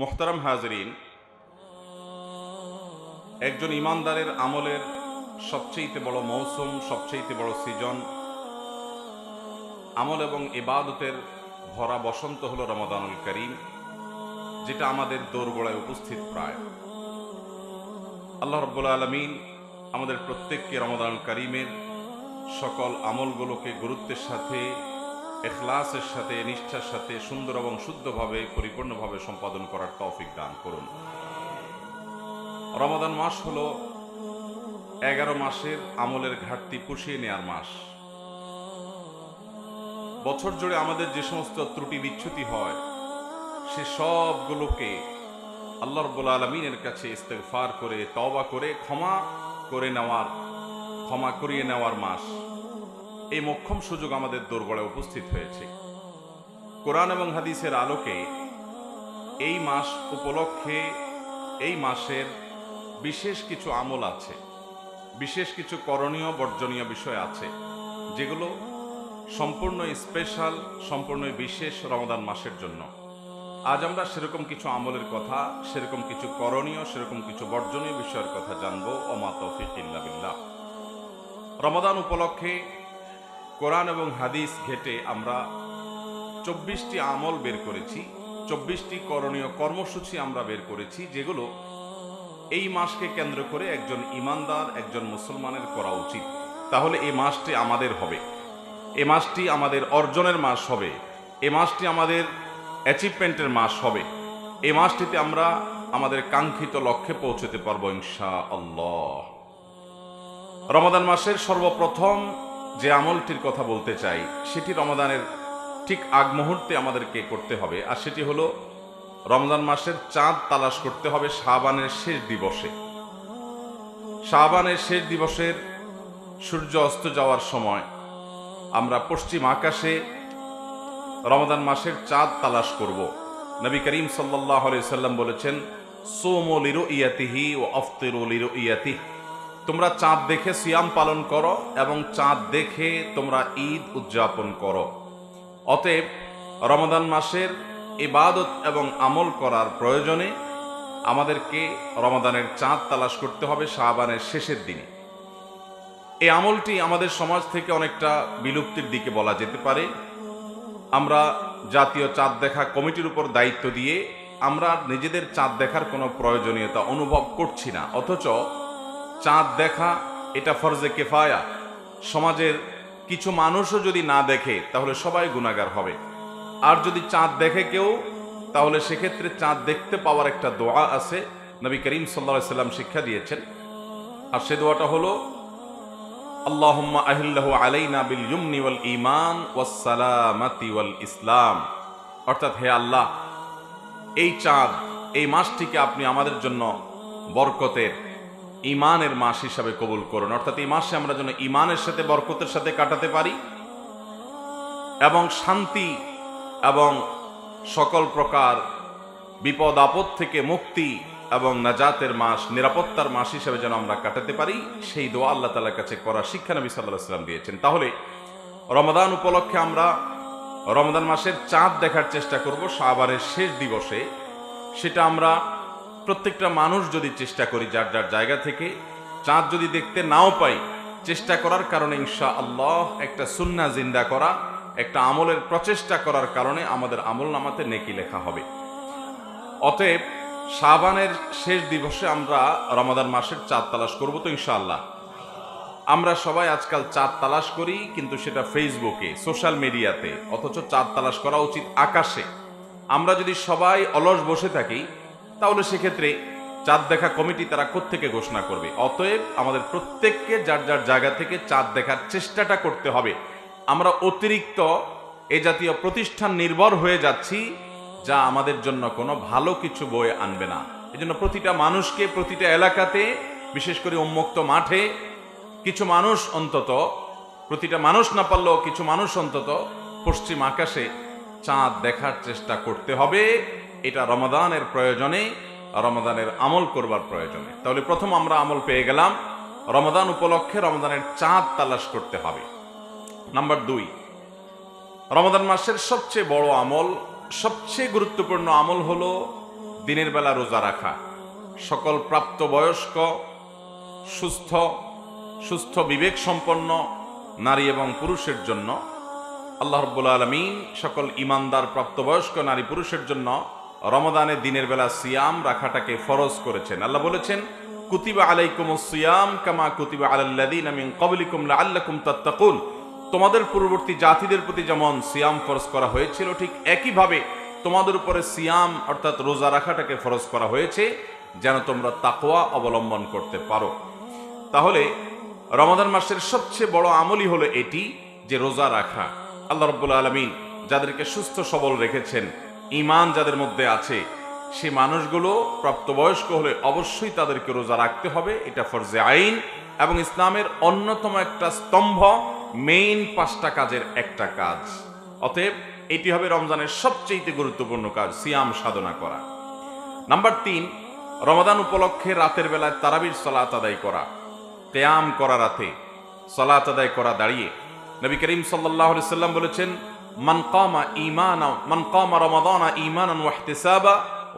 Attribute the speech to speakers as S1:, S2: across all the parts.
S1: মোহতারাম হাজরিন, একজন ইমানদারের আমলের সবচেয়ে বড় মৌসুম, সবচেয়ে বড় সিজন, আমল এবং ইবাদতের ভরা বসন্ত হলো রমাদানুল করিম, যেটা আমাদের দোরগোড়ায় উপস্থিত প্রায়। আল্লাহ রাব্বুল আলামিন আমাদের প্রত্যেককে রমাদানুল করিমের সকল আমলগুলোকে গুরুত্বের সাথে, ইখলাসের সাথে, নিষ্ঠার সাথে সুন্দর এবং শুদ্ধভাবে, পরিপূর্ণভাবে সম্পাদন করার তৌফিক দান করুন। রমাদান মাস হলো 11 মাসের আমলের ঘাটতি পুষিয়ে নেয়ার মাস। বছর জুড়ে আমাদের যে সমস্ত ত্রুটি বিচ্যুতি হয়, সে সবগুলোকে আল্লাহ রাব্বুল আলামিনের কাছে ইস্তেগফার করে, তওবা করে ক্ষমা করিয়ে নেওয়ার মাস। এই মোক্ষম সুযোগ আমাদের দোরগোড়ায় উপস্থিত হয়েছে। কোরআন এবং হাদিসের আলোকে এই মাস উপলক্ষে এই মাসের বিশেষ কিছু আমল আছে, বিশেষ কিছু করণীয় বর্জনীয় বিষয় আছে, যেগুলো সম্পূর্ণ স্পেশাল, সম্পূর্ণ বিশেষ রমাদান মাসের জন্য। আজ আমরা সেরকম কিছু আমলের কথা, সেরকম কিছু করণীয়, সেরকম কিছু বর্জনীয় বিষয়ের কথা জানবো। ওমা তৌফিক ইল্লা বিল্লাহ। রমাদান উপলক্ষে কোরআন এবং হাদিস ঘেটে আমরা 24টি আমল বের করেছি, 24টি করণীয় কর্মসূচি আমরা বের করেছি, যেগুলো এই মাসকে কেন্দ্র করে একজন ইমানদার, একজন মুসলমানের করা উচিত। তাহলে এই মাসটি আমাদের হবে, এই মাসটি আমাদের অর্জনের মাস হবে, এই মাসটি আমাদের অ্যাচিভমেন্টের মাস হবে, এই মাসটিতে আমরা আমাদের কাঙ্ক্ষিত লক্ষ্যে পৌঁছতে পারবো ইনশাআল্লাহ। রমাদান মাসের সর্বপ্রথম যে আমলটির কথা বলতে চাই, সেটি রমাদানের ঠিক আগ মুহূর্তে আমাদেরকে করতে হবে, আর সেটি হলো রমজান মাসের চাঁদ তালাশ করতে হবে শাবানের শেষ দিবসে। শাবানের শেষ দিবসের সূর্য অস্ত যাওয়ার সময় আমরা পশ্চিম আকাশে রমাদান মাসের চাঁদ তালাশ করব। নবী করিম সাল্লাল্লাহু আলাইহি সাল্লাম বলেছেন, সুমু লিরুইয়াতিহি ওয়া আফতিরু লিরুইয়াতিহি। তোমরা চাঁদ দেখে সিয়াম পালন করো এবং চাঁদ দেখে তোমরা ঈদ উদযাপন করো। অতএব রমাদান মাসের ইবাদত এবং আমল করার প্রয়োজনে আমাদেরকে রমাদানের চাঁদ তালাশ করতে হবে শাবানের শেষের দিনে। এই আমলটি আমাদের সমাজ থেকে অনেকটা বিলুপ্তির দিকে বলা যেতে পারে। আমরা জাতীয় চাঁদ দেখা কমিটির উপর দায়িত্ব দিয়ে আমরা নিজেদের চাঁদ দেখার কোনো প্রয়োজনীয়তা অনুভব করছি না, অথচ চাঁদ দেখা এটা ফরজে কিফায়া। সমাজের কিছু মানুষও যদি না দেখে তাহলে সবাই গুনাহগার হবে, আর যদি চাঁদ দেখে কেউ, তাহলে সেক্ষেত্রে চাঁদ দেখতে পাওয়ার একটা দোয়া আছে, নবী করিম সাল্লাল্লাহু আলাইহি সাল্লাম শিক্ষা দিয়েছেন। আর সে দোয়াটা হলো, আল্লাহুম্মা আহিল্লাহু আলাইনা বিল ইয়ুমনি ওয়াল ঈমান ওয়াস সালামাতি ওয়াল ইসলাম। অর্থাৎ, হে আল্লাহ, এই চাঁদ, এই মাসটিকে আপনি আমাদের জন্য বরকতের, ঈমানের মাস হিসাবে কবুল করুন। অর্থাৎ এই মাসে আমরা যেন ঈমানের সাথে, বরকতের সাথে কাটাতে পারি এবং শান্তি এবং সকল প্রকার বিপদ আপদ থেকে মুক্তি এবং নাজাতের মাস, নিরাপত্তার মাস হিসেবে যেন আমরা কাটাতে পারি, সেই দোয়া আল্লাহ তাআলার কাছে করার শিক্ষা নবী সাল্লাল্লাহু আলাইহি ওয়াসাল্লাম দিয়েছেন। তাহলে রমাদান উপলক্ষে আমরা রমাদান মাসের চাঁদ দেখার চেষ্টা করব শাবানের শেষ দিবসে। সেটা আমরা প্রত্যেকটা মানুষ যদি চেষ্টা করি যার যার জায়গা থেকে, চাঁদ যদি দেখতে নাও পাই, চেষ্টা করার কারণে ইনশাআল্লাহ একটা সুন্নাহ জিন্দা করা, একটা আমলের প্রচেষ্টা করার কারণে আমাদের আমলনামাতে নেকি লেখা হবে। অতএব শাবানের শেষ দিবসে আমরা রমাদান মাসের চাঁদ তালাশ করব তো ইনশাআল্লাহ। আমরা সবাই আজকাল চাঁদ তালাশ করি, কিন্তু সেটা ফেসবুকে, সোশ্যাল মিডিয়াতে, অথচ চাঁদ তালাশ করা উচিত আকাশে। আমরা যদি সবাই অলস বসে থাকি, তাহলে সেক্ষেত্রে চাঁদ দেখা কমিটি তারা কোত্থেকে ঘোষণা করবে? অতএব আমাদের প্রত্যেককে যার যার জায়গা থেকে চাঁদ দেখার চেষ্টাটা করতে হবে। আমরা অতিরিক্ত এ জাতীয় প্রতিষ্ঠান নির্ভর হয়ে যাচ্ছি, যা আমাদের জন্য কোনো ভালো কিছু বয়ে আনবে না। এজন্য প্রতিটা মানুষকে, প্রতিটা এলাকাতে, বিশেষ করে উন্মুক্ত মাঠে কিছু মানুষ অন্তত, প্রতিটা মানুষ না পারলেও কিছু মানুষ অন্তত পশ্চিম আকাশে চাঁদ দেখার চেষ্টা করতে হবে। এটা রমাদানের প্রয়োজনে, রমাদানের আমল করবার প্রয়োজনে। তাহলে প্রথম আমরা আমল পেয়ে গেলাম, রমাদান উপলক্ষে রমাদানের চাঁদ তালাশ করতে হবে। নাম্বার 2, রমাদান মাসের সবচেয়ে বড় আমল, সবচেয়ে গুরুত্বপূর্ণ আমল হলো দিনের বেলা রোজা রাখা সকল প্রাপ্তবয়স্ক সুস্থ বিবেক সম্পন্ন নারী এবং পুরুষের জন্য আল্লাহ রাব্বুল আলামিন সকল ঈমানদার প্রাপ্তবয়স্ক নারী পুরুষের জন্য রমাদানে দিনের বেলা সিয়াম রাখাটাকে ফরজ করেছেন। আল্লাহ বলেছেন, কুতিবা আলাইকুমুস সিয়াম কামা কুতিবা আলাল্লাযীনা মিন ক্বাবলিকুম লাআল্লাকুম তাত্তাকুন। তোমাদের পূর্ববর্তী জাতিদের প্রতি যেমন সিয়াম ফরজ করা হয়েছিল, ঠিক একইভাবে তোমাদের উপরে সিয়াম অর্থাৎ রোজা রাখাটাকে ফরজ করা হয়েছে যেন তোমরা তাকওয়া অবলম্বন করতে পারো। তাহলে রমাদান মাসের সবচেয়ে বড় আমলই হলো এটি যে রোজা রাখা। আল্লাহ রাব্বুল আলামিন যাদেরকে সুস্থ সবল রেখেছেন, ঈমান যাদের মধ্যে আছে, সে মানুষগুলো প্রাপ্তবয়স্ক হলে অবশ্যই তাদেরকে রোজা রাখতে হবে। এটা ফরজে আইন এবং ইসলামের অন্যতম একটা স্তম্ভ, মেইন 5টা কাজের একটা কাজ। অতএব এটি হবে রমজানের সবচেয়ে গুরুত্বপূর্ণ কাজ, সিয়াম সাধনা করা। নাম্বার 3, রমাদান উপলক্ষে রাতের বেলায় তারাবির সালাত আদায় করা, কিয়াম করা, রাতে সালাত আদায় করা দাঁড়িয়ে। নবী করিম সাল্লাল্লাহু আলাইহি সাল্লাম বলেছেন, মান কামা রমাদানা ঈমানান ওয়া ইহতিসাবা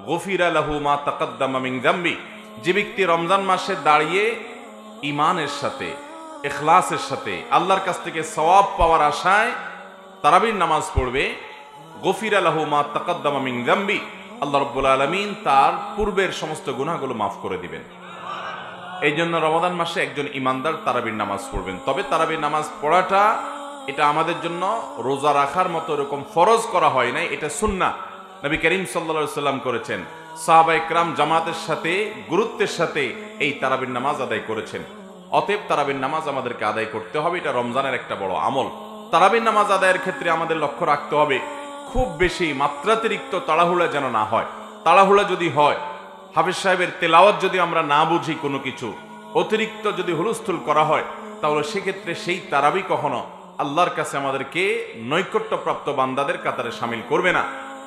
S1: গুফিরা লাহু মা তাকাদ্দামা মিন যামবি। যে ব্যক্তি রমজান মাসে দাঁড়িয়ে ঈমানের সাথে, ইখলাসের সাথে আল্লাহর কাছ থেকে সওয়াব পাওয়ার আশায় তারাবির নামাজ পড়বে, গুফিরা লাহু মা তাকাদ্দামা মিন যামবি, আল্লাহ রাব্বুল আলামিন তার পূর্বের সমস্ত গুনাহগুলো মাফ করে দিবেন। এই জন্য রমাদান মাসে একজন ঈমানদার তারাবির নামাজ পড়বেন। তবে তারাবির নামাজ পড়াটা এটা আমাদের জন্য রোজা রাখার মতো এরকম ফরজ করা হয় নাই, এটা সুন্নাহ। নবী করিম সাল্লাল্লাহু আলাইহি সাল্লাম করেছেন, সাহাবায়ে কেরাম জামাতের সাথে গুরুত্বের সাথে এই তারাবির নামাজ আদায় করেছেন। অতএব তারাবির নামাজ আমাদেরকে আদায় করতে হবে, এটা রমজানের একটা বড় আমল। তারাবির নামাজ আদায়ের ক্ষেত্রে আমাদের লক্ষ্য রাখতে হবে খুব বেশি মাত্রাতিরিক্ত তাড়াহুড়া যেন না হয়। তাড়াহুড়া যদি হয়, হাফেজ সাহেবের তেলাওয়াত যদি আমরা না বুঝি, কোনো কিছু অতিরিক্ত যদি হুলস্থুল করা হয়, তাহলে সেক্ষেত্রে সেই তারাবি কখনো আল্লাহর কাছে আমাদেরকে নৈকট্যপ্রাপ্ত বান্দাদের কাতারে শামিল করবে না।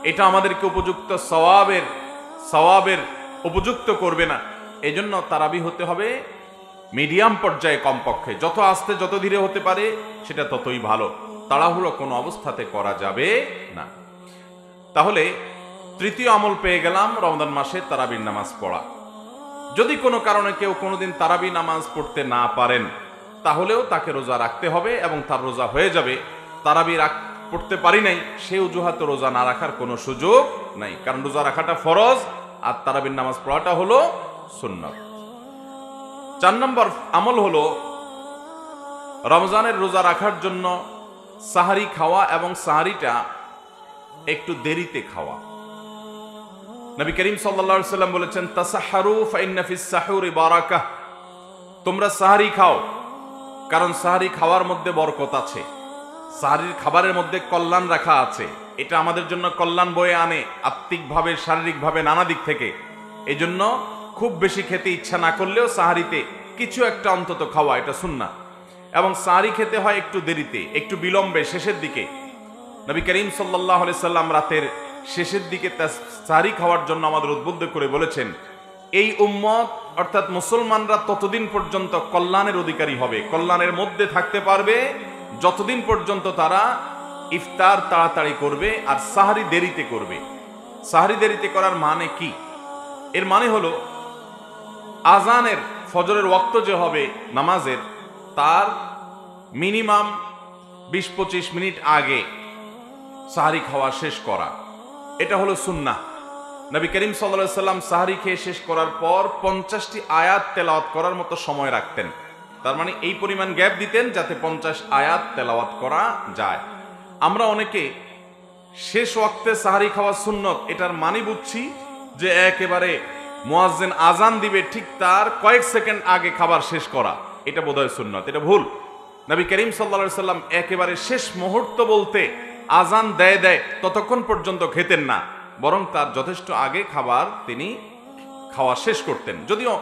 S1: এটা আমাদেরকে উপযুক্ত সওয়াবের উপযুক্ত করবে না। এজন্য তারাবি হতে হবে মিডিয়াম পর্যায়ে, কমপক্ষে যত আস্তে যত ধীরে হতে পারে সেটা ততই ভালো। তাড়াহুড়ো কোনো অবস্থাতে করা যাবে না। তাহলে তৃতীয় আমল পেয়ে গেলাম, রমজান মাসে তারাবির নামাজ পড়া। যদি কোনো কারণে কেউ কোনোদিন তারাবি নামাজ পড়তে না পারেন, তাহলেও তাকে রোজা রাখতে হবে এবং তার রোজা হয়ে যাবে। তারাবি পড়তে পারি নাই, সে অজুহাতে রোজা না রাখার কোনো সুযোগ নাই, কারণ রোজা রাখাটা ফরজ আর তারাবির নামাজ পড়াটা হলো সুন্নাত। 4 নম্বর আমল হলো রমজানের রোজা রাখার জন্য সাহারি খাওয়া এবং সাহারিটা একটু দেরিতে খাওয়া। নবী করিম সাল্লাল্লাহু আলাইহি সাল্লাম বলেছেন, তাসাহহারু ফাইন্না ফিস সাহুরি বারাকাহ। তোমরা সাহারি খাও, কারণ সাহারি খাওয়ার মধ্যে বরকত আছে, সাহারির খাবারের মধ্যে কল্যাণ রাখা আছে। এটা আমাদের জন্য কল্যাণ বয়ে আনে আত্মিকভাবে, শারীরিকভাবে, নানা দিক থেকে। এই জন্য খুব বেশি খেতে ইচ্ছা না করলেও সাহারিতে কিছু একটা অন্তত খাওয়া, এটা সুন্নাহ। এবং সাহারি খেতে হয় একটু দেরিতে, একটু বিলম্বে, শেষের দিকে। নবী করিম সাল্লাল্লাহু আলাইহি সাল্লাম রাতের শেষের দিকে সাহারি খাওয়ার জন্য আমাদের উদ্বুদ্ধ করে বলেছেন, এই উম্মত অর্থাৎ মুসলমানরা ততদিন পর্যন্ত কল্যাণের অধিকারী হবে, কল্যাণের মধ্যে থাকতে পারবে যতদিন পর্যন্ত তারা ইফতার তাড়াতাড়ি করবে আর সাহারি দেরিতে করবে। সাহারি দেরিতে করার মানে কি? এর মানে হলো আজানের, ফজরের ওয়াক্ত যে হবে নামাজের, তার মিনিমাম 20-25 মিনিট আগে সাহারি খাওয়া শেষ করা। এটা হলো সুন্নাহ। নবী করিম সাল্লাল্লাহু আলাইহি সাল্লাম সাহারি খেয়ে শেষ করার পর 50টি আয়াত তেলাওয়াত করার মতো সময় রাখতেন। তার মানে এই পরিমাণ গ্যাপ দিতেন যাতে 50 আয়াত তেলাওয়াত করা যায়। আমরা অনেকে শেষ ওয়াক্তে সাহারি খাওয়া সুন্নত এটার মানে বুঝছি যে একেবারে মুয়াজ্জিন আজান দিবে ঠিক তার কয়েক সেকেন্ড আগে খাবার শেষ করা, এটা বোধহয় সুন্নত। এটা ভুল। নবী করিম সাল্লাল্লাহু আলাইহি সাল্লাম একেবারে শেষ মুহূর্ত বলতে আজান দেয় ততক্ষণ পর্যন্ত খেতেন না, বরং তার যথেষ্ট আগে খাবার তিনি খাওয়া শেষ করতেন। যদিও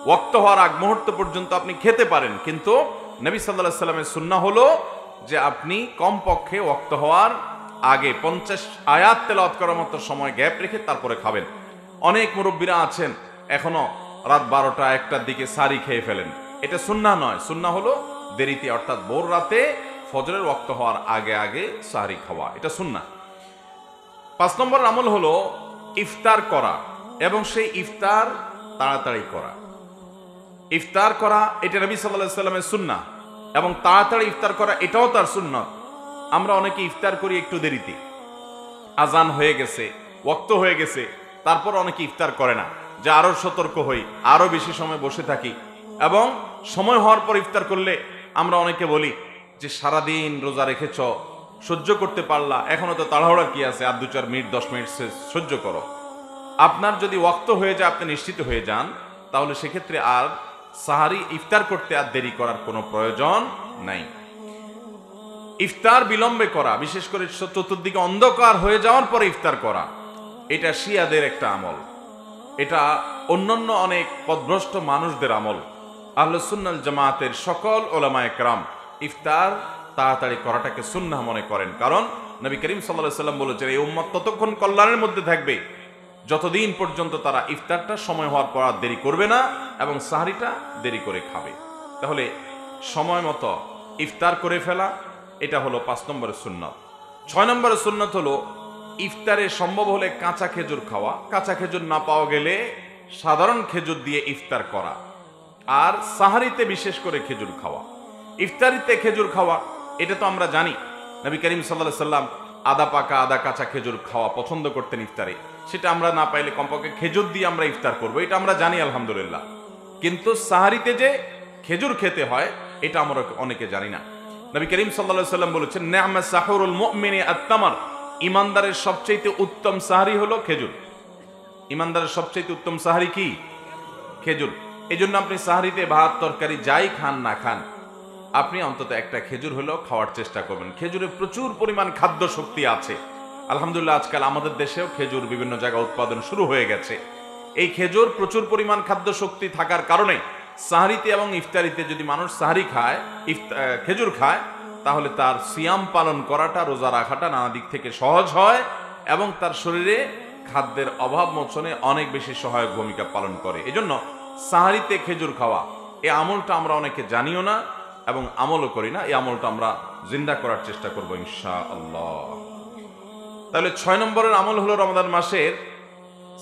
S1: ওয়াক্ত হওয়ার আগ মুহূর্ত পর্যন্ত আপনি খেতে পারেন, কিন্তু নবী সাল্লাল্লাহু আলাইহি সাল্লামের সুন্নাহ হলো যে আপনি কমপক্ষে ওয়াক্ত হওয়ার আগে 50 আয়াত তেলাওয়াত করার মতো সময় গ্যাপ রেখে তারপরে খাবেন। অনেক মুরব্বীরা আছেন এখনো রাত 12টা-1টার দিকে সাহারি খেয়ে ফেলেন। এটা সুন্নাহ নয়। সুন্নাহ হলো দেরিতে, অর্থাৎ ভোর রাতে ফজরের ওয়াক্ত হওয়ার আগে আগে সাহারি খাওয়া, এটা সুন্নাহ। 5 নম্বর আমল হলো ইফতার করা। এবং সেই ইফতার তাড়াতাড়ি করা। ইফতার করা এটা নবী সাল্লাল্লাহু আলাইহি সাল্লামের সুন্নাহ, এবং তাড়াতাড়ি ইফতার করা এটাও তার সুন্নাত। আমরা অনেকে ইফতার করি একটু দেরিতে, আজান হয়ে গেছে, ওয়াক্ত হয়ে গেছে, তারপর অনেকে ইফতার করে না, যে আরো সতর্ক হই, আরো বেশি সময় বসে থাকি। এবং সময় হওয়ার পর ইফতার করলে আমরা অনেকে বলি যে সারাদিন রোজা রেখেছ, সহ্য করতে পারলা, এখনো তো তাড়াহুড়া কি আছে, আর 2-4 মিনিট 10 মিনিট সহ্য করো। আপনার যদি ওয়াক্ত হয়ে যায়, আপনি নিশ্চিত হয়ে যান, তাহলে সেক্ষেত্রে আর সাহারি ইফতার করতে আর দেরি করার কোনো প্রয়োজন নাই। ইফতার বিলম্বে করা, বিশেষ করে চতুর্দিকে অন্ধকার হয়ে যাওয়ার পরে ইফতার করা, এটা শিয়াদের একটা আমল। এটা অন্যান্য অনেক পথভ্রষ্ট মানুষদের আমল। আহলুস সুন্নাহ ওয়াল জামাতের সকল উলামায়ে কেরাম ইফতার তাড়াতাড়ি করাটাকে সুন্নাহ মনে করেন। কারণ নবী করিম সাল্লাল্লাহু আলাইহি ওয়াসাল্লাম বলেছেন, এই উম্মত ততক্ষণ কল্যাণের মধ্যে থাকবে যতদিন পর্যন্ত তারা ইফতারটা সময় হওয়ার পর দেরি করবে না এবং সাহরিটা দেরি করে খাবে। তাহলে সময় মতো ইফতার করে ফেলা, এটা হলো 5 নম্বরের সুন্নাত। 6 নম্বরের সুন্নাত হলো ইফতারে সম্ভব হলে কাঁচা খেজুর খাওয়া। কাঁচা খেজুর না পাওয়া গেলে সাধারণ খেজুর দিয়ে ইফতার করা। আর সাহারিতে বিশেষ করে খেজুর খাওয়া। ইফতারিতে খেজুর খাওয়া এটা তো আমরা জানি, নবী করিম সাল্লাল্লাহু আলাইহি সাল্লাম আদা পাকা আদা কাঁচা খেজুর খাওয়া পছন্দ করতেন ইফতারে। সেটা আমরা না পাইলে কমপক্ষে খেজুর দিয়ে আমরা ইফতার করব, এটা আমরা জানি আলহামদুলিল্লাহ। কিন্তু সাহারিতে যে খেজুর খেতে হয় এটা আমরা অনেকে জানি না। নবী করিম সাল্লাল্লাহু আলাইহি সাল্লাম বলেছেন, নি'মা সাহুরুল মুমিনি আত-তামার, ইমানদারের সবচেয়ে উত্তম সাহারি হলো খেজুর। ইমানদারের সবচেয়ে উত্তম সাহারি কি? খেজুর। এজন্য আপনি সাহারিতে ভাত তরকারি যাই খান না খান, আপনি অন্তত একটা খেজুর হলেও খাওয়ার চেষ্টা করবেন। খেজুরে প্রচুর পরিমাণ খাদ্য শক্তি আছে। আলহামদুলিল্লাহ আজকাল আমাদের দেশেও খেজুর বিভিন্ন জায়গায় উৎপাদন শুরু হয়ে গেছে। এই খেজুর প্রচুর পরিমাণ খাদ্য শক্তি থাকার কারণে সাহারিতে এবং ইফতারিতে যদি মানুষ সাহারি খায়, খেজুর খায়, তাহলে তার সিয়াম পালন করাটা, রোজা রাখাটা নানা দিক থেকে সহজ হয় এবং তার শরীরে খাদ্যের অভাব মোচনে অনেক বেশি সহায়ক ভূমিকা পালন করে। এজন্য সাহারিতে খেজুর খাওয়া, এই আমলটা আমরা অনেকে জানিও না এবং আমলও করি না। এই আমলটা আমরা জিন্দা করার চেষ্টা করবো ইনশাআল্লাহ। তাহলে 6 নম্বরের আমল হলো রমজান মাসের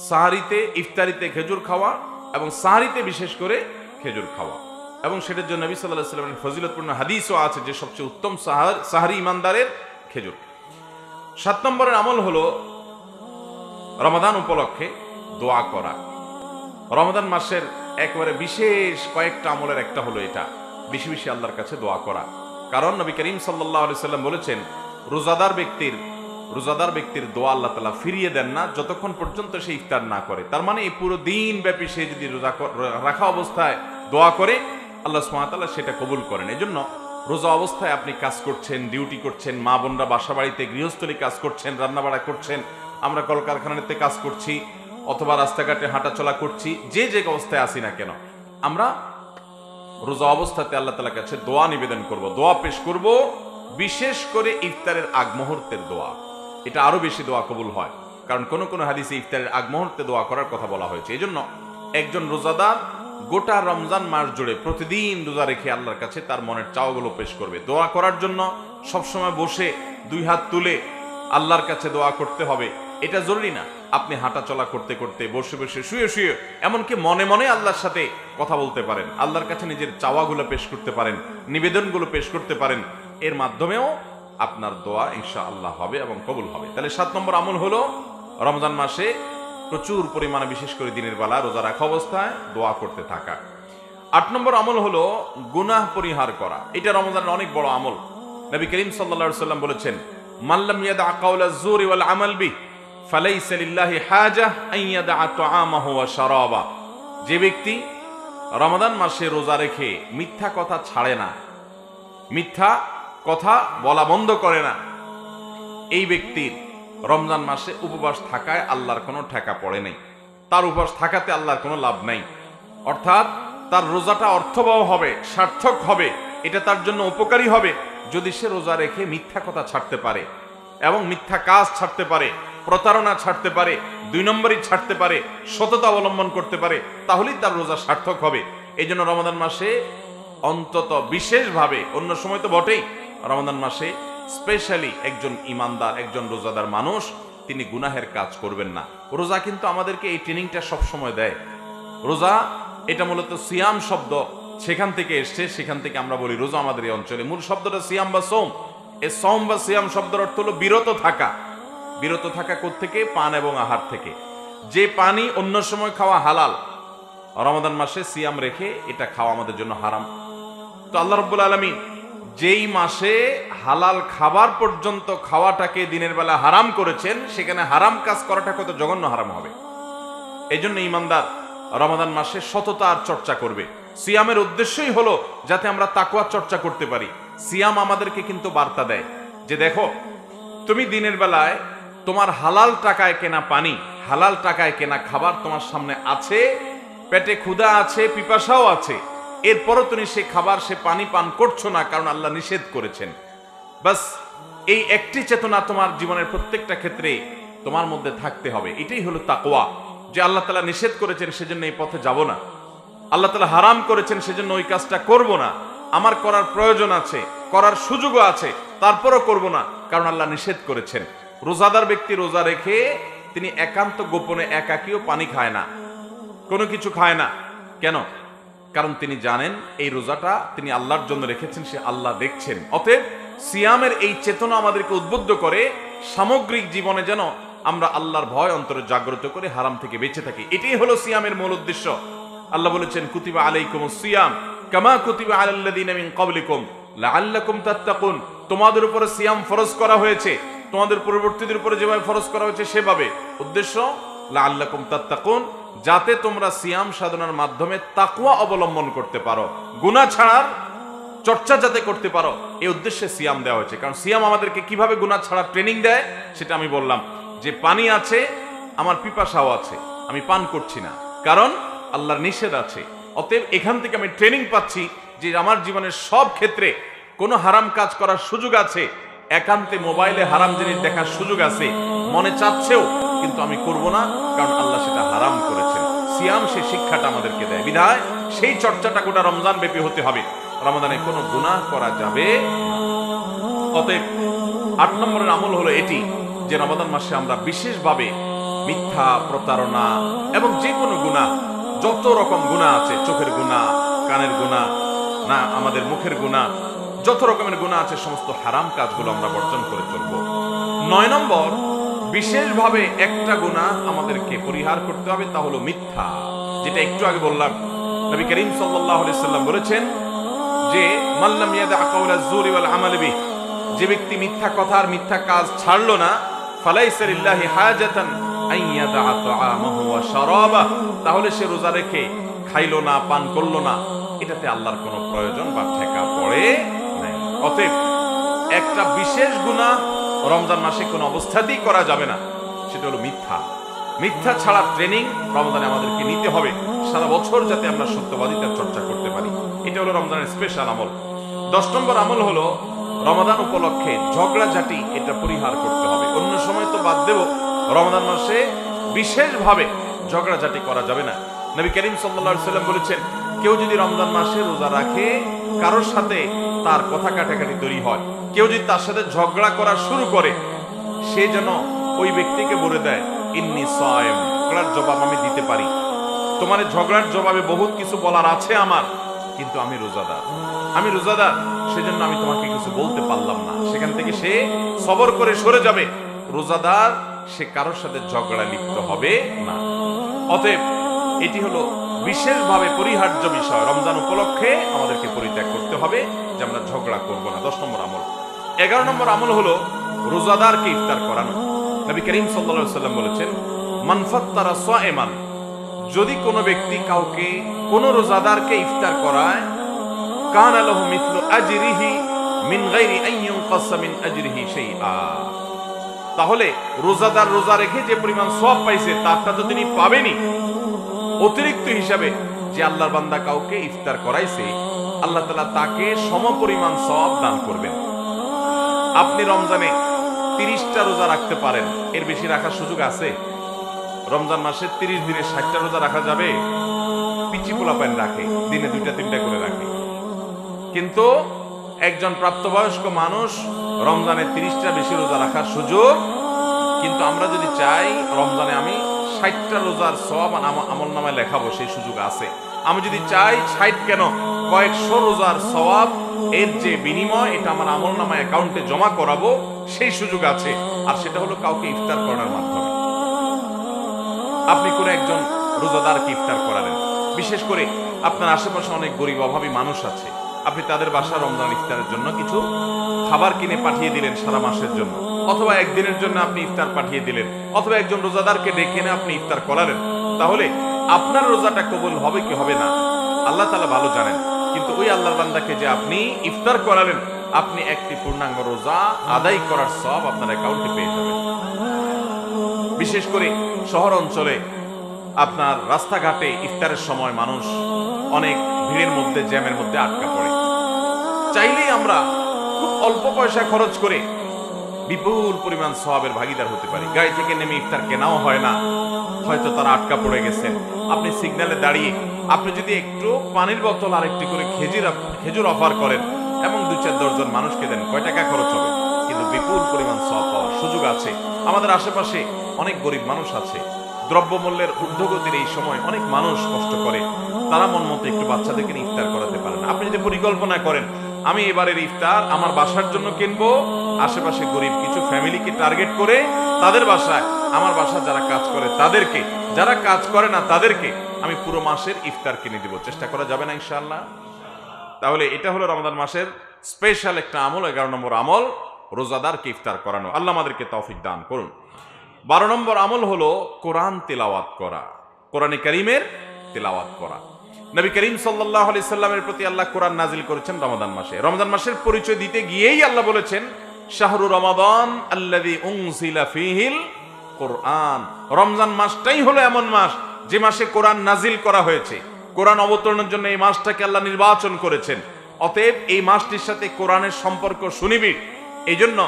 S1: সাহারিতে ইফতারিতে খেজুর খাওয়া এবং সাহারিতে বিশেষ করে খেজুর খাওয়া। এবং সেটার জন্য নবী সাল্লাল্লাহু আলাইহি ওয়াসাল্লামের ফজিলতপূর্ণ হাদিসও আছে যে সবচেয়ে উত্তম সাহারি ইমানদারের খেজুর। 7 নম্বরের আমল হলো রমাদান উপলক্ষে দোয়া করা। রমাদান মাসের একেবারে বিশেষ কয়েকটা আমলের একটা হলো এটা, বেশি বেশি আল্লাহর কাছে দোয়া করা। কারণ নবী করিম সাল্লাল্লাহু আলাইহি ওয়াসাল্লাম বলেছেন, রোজাদার ব্যক্তির দোয়া আল্লাহ তাআলা ফিরিয়ে দেন না যতক্ষণ পর্যন্ত সে ইফতার না করে। তার মানে এই পুরো দিন ব্যাপী সে যদি রোজা রাখা অবস্থায় দোয়া করে, আল্লাহ সুবহানাহু ওয়া তাআলা সেটা কবুল করেন। এজন্য রোজা অবস্থায় আপনি কাজ করছেন, ডিউটি করছেন, মা বোনরা বাসা বাড়িতে গৃহস্থলী কাজ করছেন, রান্নাবাড়া করছেন, আমরা কলকারখানাতে কাজ করছি অথবা রাস্তাঘাটে হাঁটাচলা করছি, যে অবস্থায় আসি না কেন, আমরা রোজা অবস্থাতে আল্লাহ তাআলার কাছে দোয়া নিবেদন করব, দোয়া পেশ করব। বিশেষ করে ইফতারের আগ মুহূর্তের দোয়া, এটা আরো বেশি দোয়া কবুল হয়। কারণ কোন কোন হাদিসে ইফতারের আগ মুহূর্তে দোয়া করার কথা বলা হয়েছে। এই জন্য একজন রোজাদার গোটা রমজান মাস জুড়ে প্রতিদিন রোজা রেখে আল্লাহর কাছে তার মনের চাওয়াগুলো পেশ করবে। দোয়া করার জন্য সবসময় বসে 2 হাত তুলে আল্লাহর কাছে দোয়া করতে হবে এটা জরুরি না। আপনি হাঁটা চলা করতে করতে, বসে বসে, শুয়ে শুয়ে, এমনকি মনে মনে আল্লাহর সাথে কথা বলতে পারেন, আল্লাহর কাছে নিজের চাওয়াগুলো পেশ করতে পারেন, নিবেদনগুলো পেশ করতে পারেন। এর মাধ্যমেও আপনার দোয়া ইনশাআল্লাহ হবে এবং কবুল হবে। তাহলে 7 নম্বর আমল হলো রমজান মাসে প্রচুর পরিমাণে, বিশেষ করে দিনের বেলা রোজা রাখা অবস্থায় দোয়া করতে থাকা। 8 নম্বর আমল হলো গুনাহ পরিহার করা। এটা রমজানের অনেক বড় আমল। নবী করিম সাল্লাল্লাহু আলাইহি ওয়াসাল্লাম বলেছেন, মান লাম ইয়াদা কাওলা যুরি ওয়াল আমাল বিহি ফালাইসা লিল্লাহি হাজাহ আন ইয়াদা তাআমাহু ওয়া শারাবা। যে ব্যক্তি রমজান মাসে রোজা রেখে মিথ্যা কথা ছাড়ে না, মিথ্যা কথা বলা বন্ধ করে না, এই ব্যক্তির রমজান মাসে উপবাস থাকায় আল্লাহর কোনো ঠেকা পড়ে নাই, তার উপবাস থাকাতে আল্লাহর কোনো লাভ নাই। অর্থাৎ তার রোজাটা অর্থবহ হবে, সার্থক হবে, এটা তার জন্য উপকারী হবে যদি সে রোজা রেখে মিথ্যা কথা ছাড়তে পারে এবং মিথ্যা কাজ ছাড়তে পারে, প্রতারণা ছাড়তে পারে, 2 নম্বরই ছাড়তে পারে, সততা অবলম্বন করতে পারে, তাহলেই তার রোজা সার্থক হবে। এই জন্য রমাদান মাসে অন্তত বিশেষভাবে, অন্য সময় তো বটেই, রমাদান মাসে স্পেশালি একজন ইমানদার, একজন রোজাদার মানুষ তিনি গুনাহের কাজ করবেন না। রোজা কিন্তু আমাদেরকে এই ট্রেনিংটা সবসময় দেয়। রোজা এটা মূলত সিয়াম শব্দ সেখান থেকে এসছে, সেখান থেকে আমরা বলি রোজা আমাদের এই অঞ্চলে। মূল শব্দটা সিয়াম বা সোম। এই সোম বা সিয়াম শব্দের অর্থ হলো বিরত থাকা। বিরত থাকা কোত্থেকে? পান এবং আহার থেকে। যে পানি অন্য সময় খাওয়া হালাল, রমাদান মাসে সিয়াম রেখে এটা খাওয়া আমাদের জন্য হারাম। তো আল্লাহ রাব্বুল আলামিন যেই মাসে হালাল খাবার পর্যন্ত খাওয়াটাকে দিনের বেলা হারাম করেছেন, সেখানে হারাম কাজ করাটা কত জঘন্য হারাম হবে। এই জন্য ঈমানদার রমাদান মাসে সততার চর্চা করবে। সিয়ামের উদ্দেশ্যই হলো যাতে আমরা তাকওয়া চর্চা করতে পারি। সিয়াম আমাদেরকে কিন্তু বার্তা দেয় যে দেখো, তুমি দিনের বেলায় তোমার হালাল টাকায় কেনা পানি, হালাল টাকায় কেনা খাবার তোমার সামনে আছে, পেটে ক্ষুধা আছে, পিপাসাও আছে, এরপরও তুমি সে খাবার সে পানি পান করছো না, কারণ আল্লাহ নিষেধ করেছেন। বাস এই একটি চেতনা তোমার জীবনের প্রত্যেকটা ক্ষেত্রে তোমার মধ্যে থাকতে হবে। এটাই হলো তাকওয়া, যে আল্লাহ তাআলা নিষেধ করেছেন সেজন্য এই পথে যাব না, আল্লাহ তাআলা হারাম করেছেন সেজন্য ওই কাজটা করব না, আমার করার প্রয়োজন আছে, করার সুযোগও আছে, তারপরও করব না, কারণ আল্লাহ নিষেধ করেছেন। রোজাদার ব্যক্তি রোজা রেখে তিনি একান্ত গোপনে একাকীও পানি খায় না, কোনো কিছু খায় না। কেন? কারণ তিনি জানেন এই রোজাটা তিনি আল্লাহর জন্য রেখেছেন, সে আল্লাহ দেখছেন। অতএব সিয়ামের এই চেতনা আমাদেরকে উদ্বুদ্ধ করে সামগ্রিক জীবনে যেন আমরা আল্লাহর ভয় অন্তরে জাগ্রত করে হারাম থেকে বেঁচে থাকি। এটাই হলো সিয়ামের মূল উদ্দেশ্য। আল্লাহ বলেছেন, কুতিবা আলাইকুমুস সিয়াম কামা কুতিবা আলাল্লাযিনা মিন ক্বাবলিকুম লাআল্লাকুম তাত্তাকুন। তোমাদের উপরে সিয়াম ফরজ করা হয়েছে, তোমাদের পূর্ববর্তীদের উপরে যেভাবে ফরজ করা হয়েছে সেভাবে। উদ্দেশ্য লাআল্লাকুম তাত্তাকুন, যাতে তোমরা সিয়াম সাধনার মাধ্যমে তাকওয়া অবলম্বন করতে পারো, গুনাহ ছাড়ার চর্চা যাতে করতে পারো, এই উদ্দেশ্যে সিয়াম দেওয়া হয়েছে। কারণ সিয়াম আমাদেরকে কিভাবে গুনাহ ছাড়ার ট্রেনিং দেয় সেটা আমি বললাম, যে পানি আছে, আমার পিপাসাও আছে, আমি পান করছি না, কারণ আল্লাহর নিষেধ আছে। অতএব এখান থেকে আমি ট্রেনিং পাচ্ছি যে আমার জীবনের সব ক্ষেত্রে কোনো হারাম কাজ করার সুযোগ আছে, একান্তে মোবাইলে হারাম জিনিস দেখার সুযোগ আছে, মনে চাচ্ছেও, কিন্তু আমি করব না, কারণ আল্লাহ সেটা হারাম করেছেন। সিয়াম সে শিক্ষাটা আমাদেরকে দেয়, বিধায় সেই চর্চাটা গোটা রমজান ব্যাপী হতে হবে। রমাদানে কোনো গুনাহ করা যাবে না। অতএব 8 নম্বরের আমল হলো এটি, যে রমাদান মাসে আমরা বিশেষভাবে মিথ্যা, প্রতারণা এবং যে কোনো গুনাহ, যত রকম গুনাহ আছে, চোখের গুনাহ, কানের গুনাহ, না আমাদের মুখের গুনাহ, যত রকমের গুনাহ আছে, সমস্ত হারাম কাজগুলো আমরা বর্জন করে চলব। 9 নম্বর, বিশেষভাবে একটা গুনাহ আমাদেরকে পরিহার করতে হবে, তা হলো মিথ্যা। যেটা একটু আগে বললাম, নবী করিম সাল্লাল্লাহু আলাইহি সাল্লাম বলেছেন যে মান লাম ইয়াদা কাওলা যুরি ওয়াল আমাল বিহি, যে ব্যক্তি মিথ্যা কথা আর মিথ্যা কাজ ছাড়লো না, ফালাইসা লিল্লাহি হাজাতান আন ইয়াদা তাআমাহু ওয়া শারাবাহু, তাহলে সে রোজা রেখে খাইলো না, পান করলো না, এটাতে আল্লাহর কোনো প্রয়োজন বা ঠেকা পড়ে নাই। অতএব একটা বিশেষ গুনাহ রমজান মাসে কোনো অবস্থাতেই করা যাবে না, সেটা হলো মিথ্যা। মিথ্যা ছাড়া ট্রেনিং রমজানে আমাদেরকে নিতে হবে, সারা বছর যাতে আমরা সত্যবাদিতার চর্চা করতে পারি। এটা হলো রমজানের স্পেশাল আমল। 10 নম্বর আমল হলো রমাদান উপলক্ষে ঝগড়াঝাটি, এটা পরিহার করতে হবে। অন্য সময় তো বাদ দেব, রমাদান মাসে বিশেষভাবে ঝগড়াঝাটি করা যাবে না। নবী করিম সাল্লাল্লাহু আলাইহি সাল্লাম বলেছেন, কেউ যদি রমজান মাসে রোজা রাখে, কারোর সাথে তার কথা কাটাকাটি তৈরি হয়, কেউ যদি তার সাথে ঝগড়া করা শুরু করে, সে যেন ওই ব্যক্তিকে বলে দেয়, ইন্নী সায়েম, ঝগড়ার জবাব আমি দিতে পারি, তোমার ঝগড়ার জবাবে বহুত কিছু বলার আছে আমার, কিন্তু আমি রোজাদার, সেজন্য আমি তোমাকে কিছু বলতে পারলাম না। সেখান থেকে সে সবর করে সরে যাবে। রোজাদার সে কারোর সাথে ঝগড়া লিপ্ত হবে না। অতএব এটি হলো বিশেষভাবে পরিহার্য বিষয়, রমজান উপলক্ষে আমাদেরকে পরিত্যাগ করতে হবে যে আমরা ঝগড়া করব না। 10 নম্বর আমল। 11 নম্বর আমল হলো রোজাদারকে ইফতার করানো। নবী করিম সাল্লাল্লাহু আলাইহি সাল্লাম বলেছেন, মান ফাত্তারা সায়েমান, যদি কোনো ব্যক্তি কাউকে, কোন রোজাদারকে ইফতার করায়, কানা লাহু মিসলু আজরিহি মিন গায়রি আন ইউনকাসা মিন আজরিহি শাইআ, তাহলে রোজাদার রোজা রেখে যে পরিমাণ সওয়াব পাইছে তারটা তো তিনি পাবেনই, অতিরিক্ত হিসাবে যে আল্লাহর বান্দা কাউকে ইফতার করাইছে, আল্লাহ তাআলা তাকে সমপরিমাণ সওয়াব দান করবেন। আপনি রমজানে 30টা রোজা রাখতে পারেন, এর বেশি রাখার সুযোগ আছে? রমজান মাসে 30 দিনে 60টা রোজা রাখা যাবে? পিচি পোলাপাইন রাখে, দিনে 2টা-3টা করে রাখে। কিন্তু একজন প্রাপ্তবয়স্ক মানুষ রমজানে 30টা বেশি রোজা রাখার সুযোগ কিন্তু আমরা যদি চাই রমজানে আমি 60টা রোজার সওয়াব আমল নামায় লেখাবো, সেই সুযোগ আছে। আমি যদি চাই 60 কেন কয়েকশো রোজার সওয়াব এর যে বিনিময় এটা আমার আমল নামায় অ্যাকাউন্টে জমা করাবো, সেই সুযোগ আছে। আর সেটা হলো কাউকে ইফতার করার মাধ্যমে। আপনি করে একজন রোজাদারকে ইফতার করালেন, বিশেষ করে আপনার আশেপাশে অনেক গরিব অভাবী মানুষ আছে, আপনি তাদের বাসা রমজান ইফতারের জন্য কিছু খাবার কিনে পাঠিয়ে দিলেন সারা মাসের জন্য, অথবা একদিনের জন্য আপনি ইফতার পাঠিয়ে দিলেন, অথবা একজন রোজাদারকে ডেকে এনে আপনি ইফতার করালেন, তাহলে আপনার রোজাটা কবুল হবে কি হবে না আল্লাহ তাআলা ভালো জানেন। কিন্তু ওই আল্লাহর বান্দাকে যে আপনি ইফতার করালেন, আপনি একটি পূর্ণাঙ্গ রোজা আদায় করার সওয়াব আপনার অ্যাকাউন্টে পেয়ে যাবেন। বিশেষ করে শহর অঞ্চলে আপনার রাস্তাঘাটে ইফতারের সময় মানুষ অনেক ভিড়ের মধ্যে, জ্যামের মধ্যে আটকা পড়ে। চাইলেই আমরা খুব অল্প পয়সা খরচ করে বিপুল পরিমাণ সওয়াবের ভাগীদার হতে পারি। গাড়ি থেকে নেমে ইফতার কেনাও হয় না, হয়তো তারা আটকা পড়ে গেছেন, আপনি সিগন্যালে দাঁড়িয়ে আপনি যদি একটু পানির বোতল আর একটি করে খেজুর অফার করেন এবং 2-4 জন মানুষকে দেন, কয় টাকা খরচ হবে? কিন্তু বিপুল পরিমাণ সওয়াব পাওয়ার সুযোগ আছে। আমাদের আশেপাশে অনেক গরিব মানুষ আছে, দ্রব্যমূল্যের ঊর্ধ্বগতির এই সময় অনেক মানুষ কষ্ট করে, তারা মন মতো একটু বাচ্চাদেরকে ইফতার করাতে পারেন। আপনি যদি পরিকল্পনা করেন আমি এবারের ইফতার আমার বাসার জন্য কিনবো, আশেপাশে গরিব কিছু ফ্যামিলিকে টার্গেট করে তাদের বাসায়, আমার বাসা যারা কাজ করে তাদেরকে, যারা কাজ করে না তাদেরকে আমি পুরো মাসের ইফতার কিনে দিব, চেষ্টা করা যাবে না ইনশাআল্লাহ? তাহলে এটা হলো রমজান মাসের স্পেশাল একটা আমল, 11 নম্বর আমল, রোজাদারকে ইফতার করানো। আল্লাহ আমাদেরকে তৌফিক দান করুন। 12 নম্বর আমল হলো কোরআন তেলাওয়াত করা, কোরআনে কারীমের তেলাওয়াত করা। নবী করিম সাল্লাল্লাহু আলাইহি সাল্লামের প্রতি আল্লাহ কোরআন নাজিল করেছেন রমজান মাসে। রমজান মাসের পরিচয় দিতে গিয়েই আল্লাহ বলেছেন শাহরু রমাদান আল্লাযী উনজিলা ফীহিল কোরআন। রমজান মাসটাই হলো এমন মাস যে মাসে কোরআন নাজিল করা হয়েছে। কোরআন অবতরণের জন্য এই মাসটাকে আল্লাহ নির্বাচন করেছেন। অতএব এই মাসটির সাথে কোরআনের সম্পর্ক সুনিবিড়। এই জন্য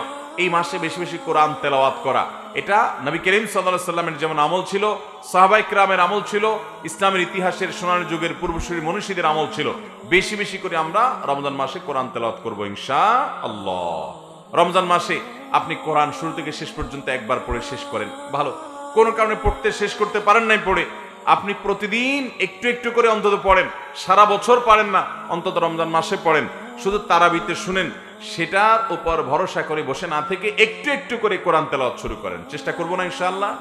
S1: এই মাসে বেশি বেশি কোরআন তেলাওয়াত করা, এটা নবী করিম সাল্লাল্লাহু আলাইহি সাল্লামের যেমন আমল ছিল, সাহাবায়ে কিরামের আমল ছিল, ইসলামের ইতিহাসের সোনালী যুগের পূর্বসূরি মনীষীদের আমল ছিল। বেশি বেশি করে আমরা রমজান মাসে কোরআন তেলাওয়াত করব ইনশাআল্লাহ। রমজান মাসে আপনি কোরআন শুরু থেকে শেষ পর্যন্ত একবার পড়ে শেষ করেন, ভালো। কোনো কারণে পড়তে শেষ করতে পারেন নাই পড়ে, আপনি প্রতিদিন একটু একটু করে অন্তত পড়েন। সারা বছর পারেন না, অন্তত রমজান মাসে পড়েন। শুধু তারাবিতে শুনেন, সেটার উপর ভরসা করে বসে না থেকে একটু একটু করে কোরআন তেলাওয়াত শুরু করেন। চেষ্টা করব না ইনশাআল্লাহ?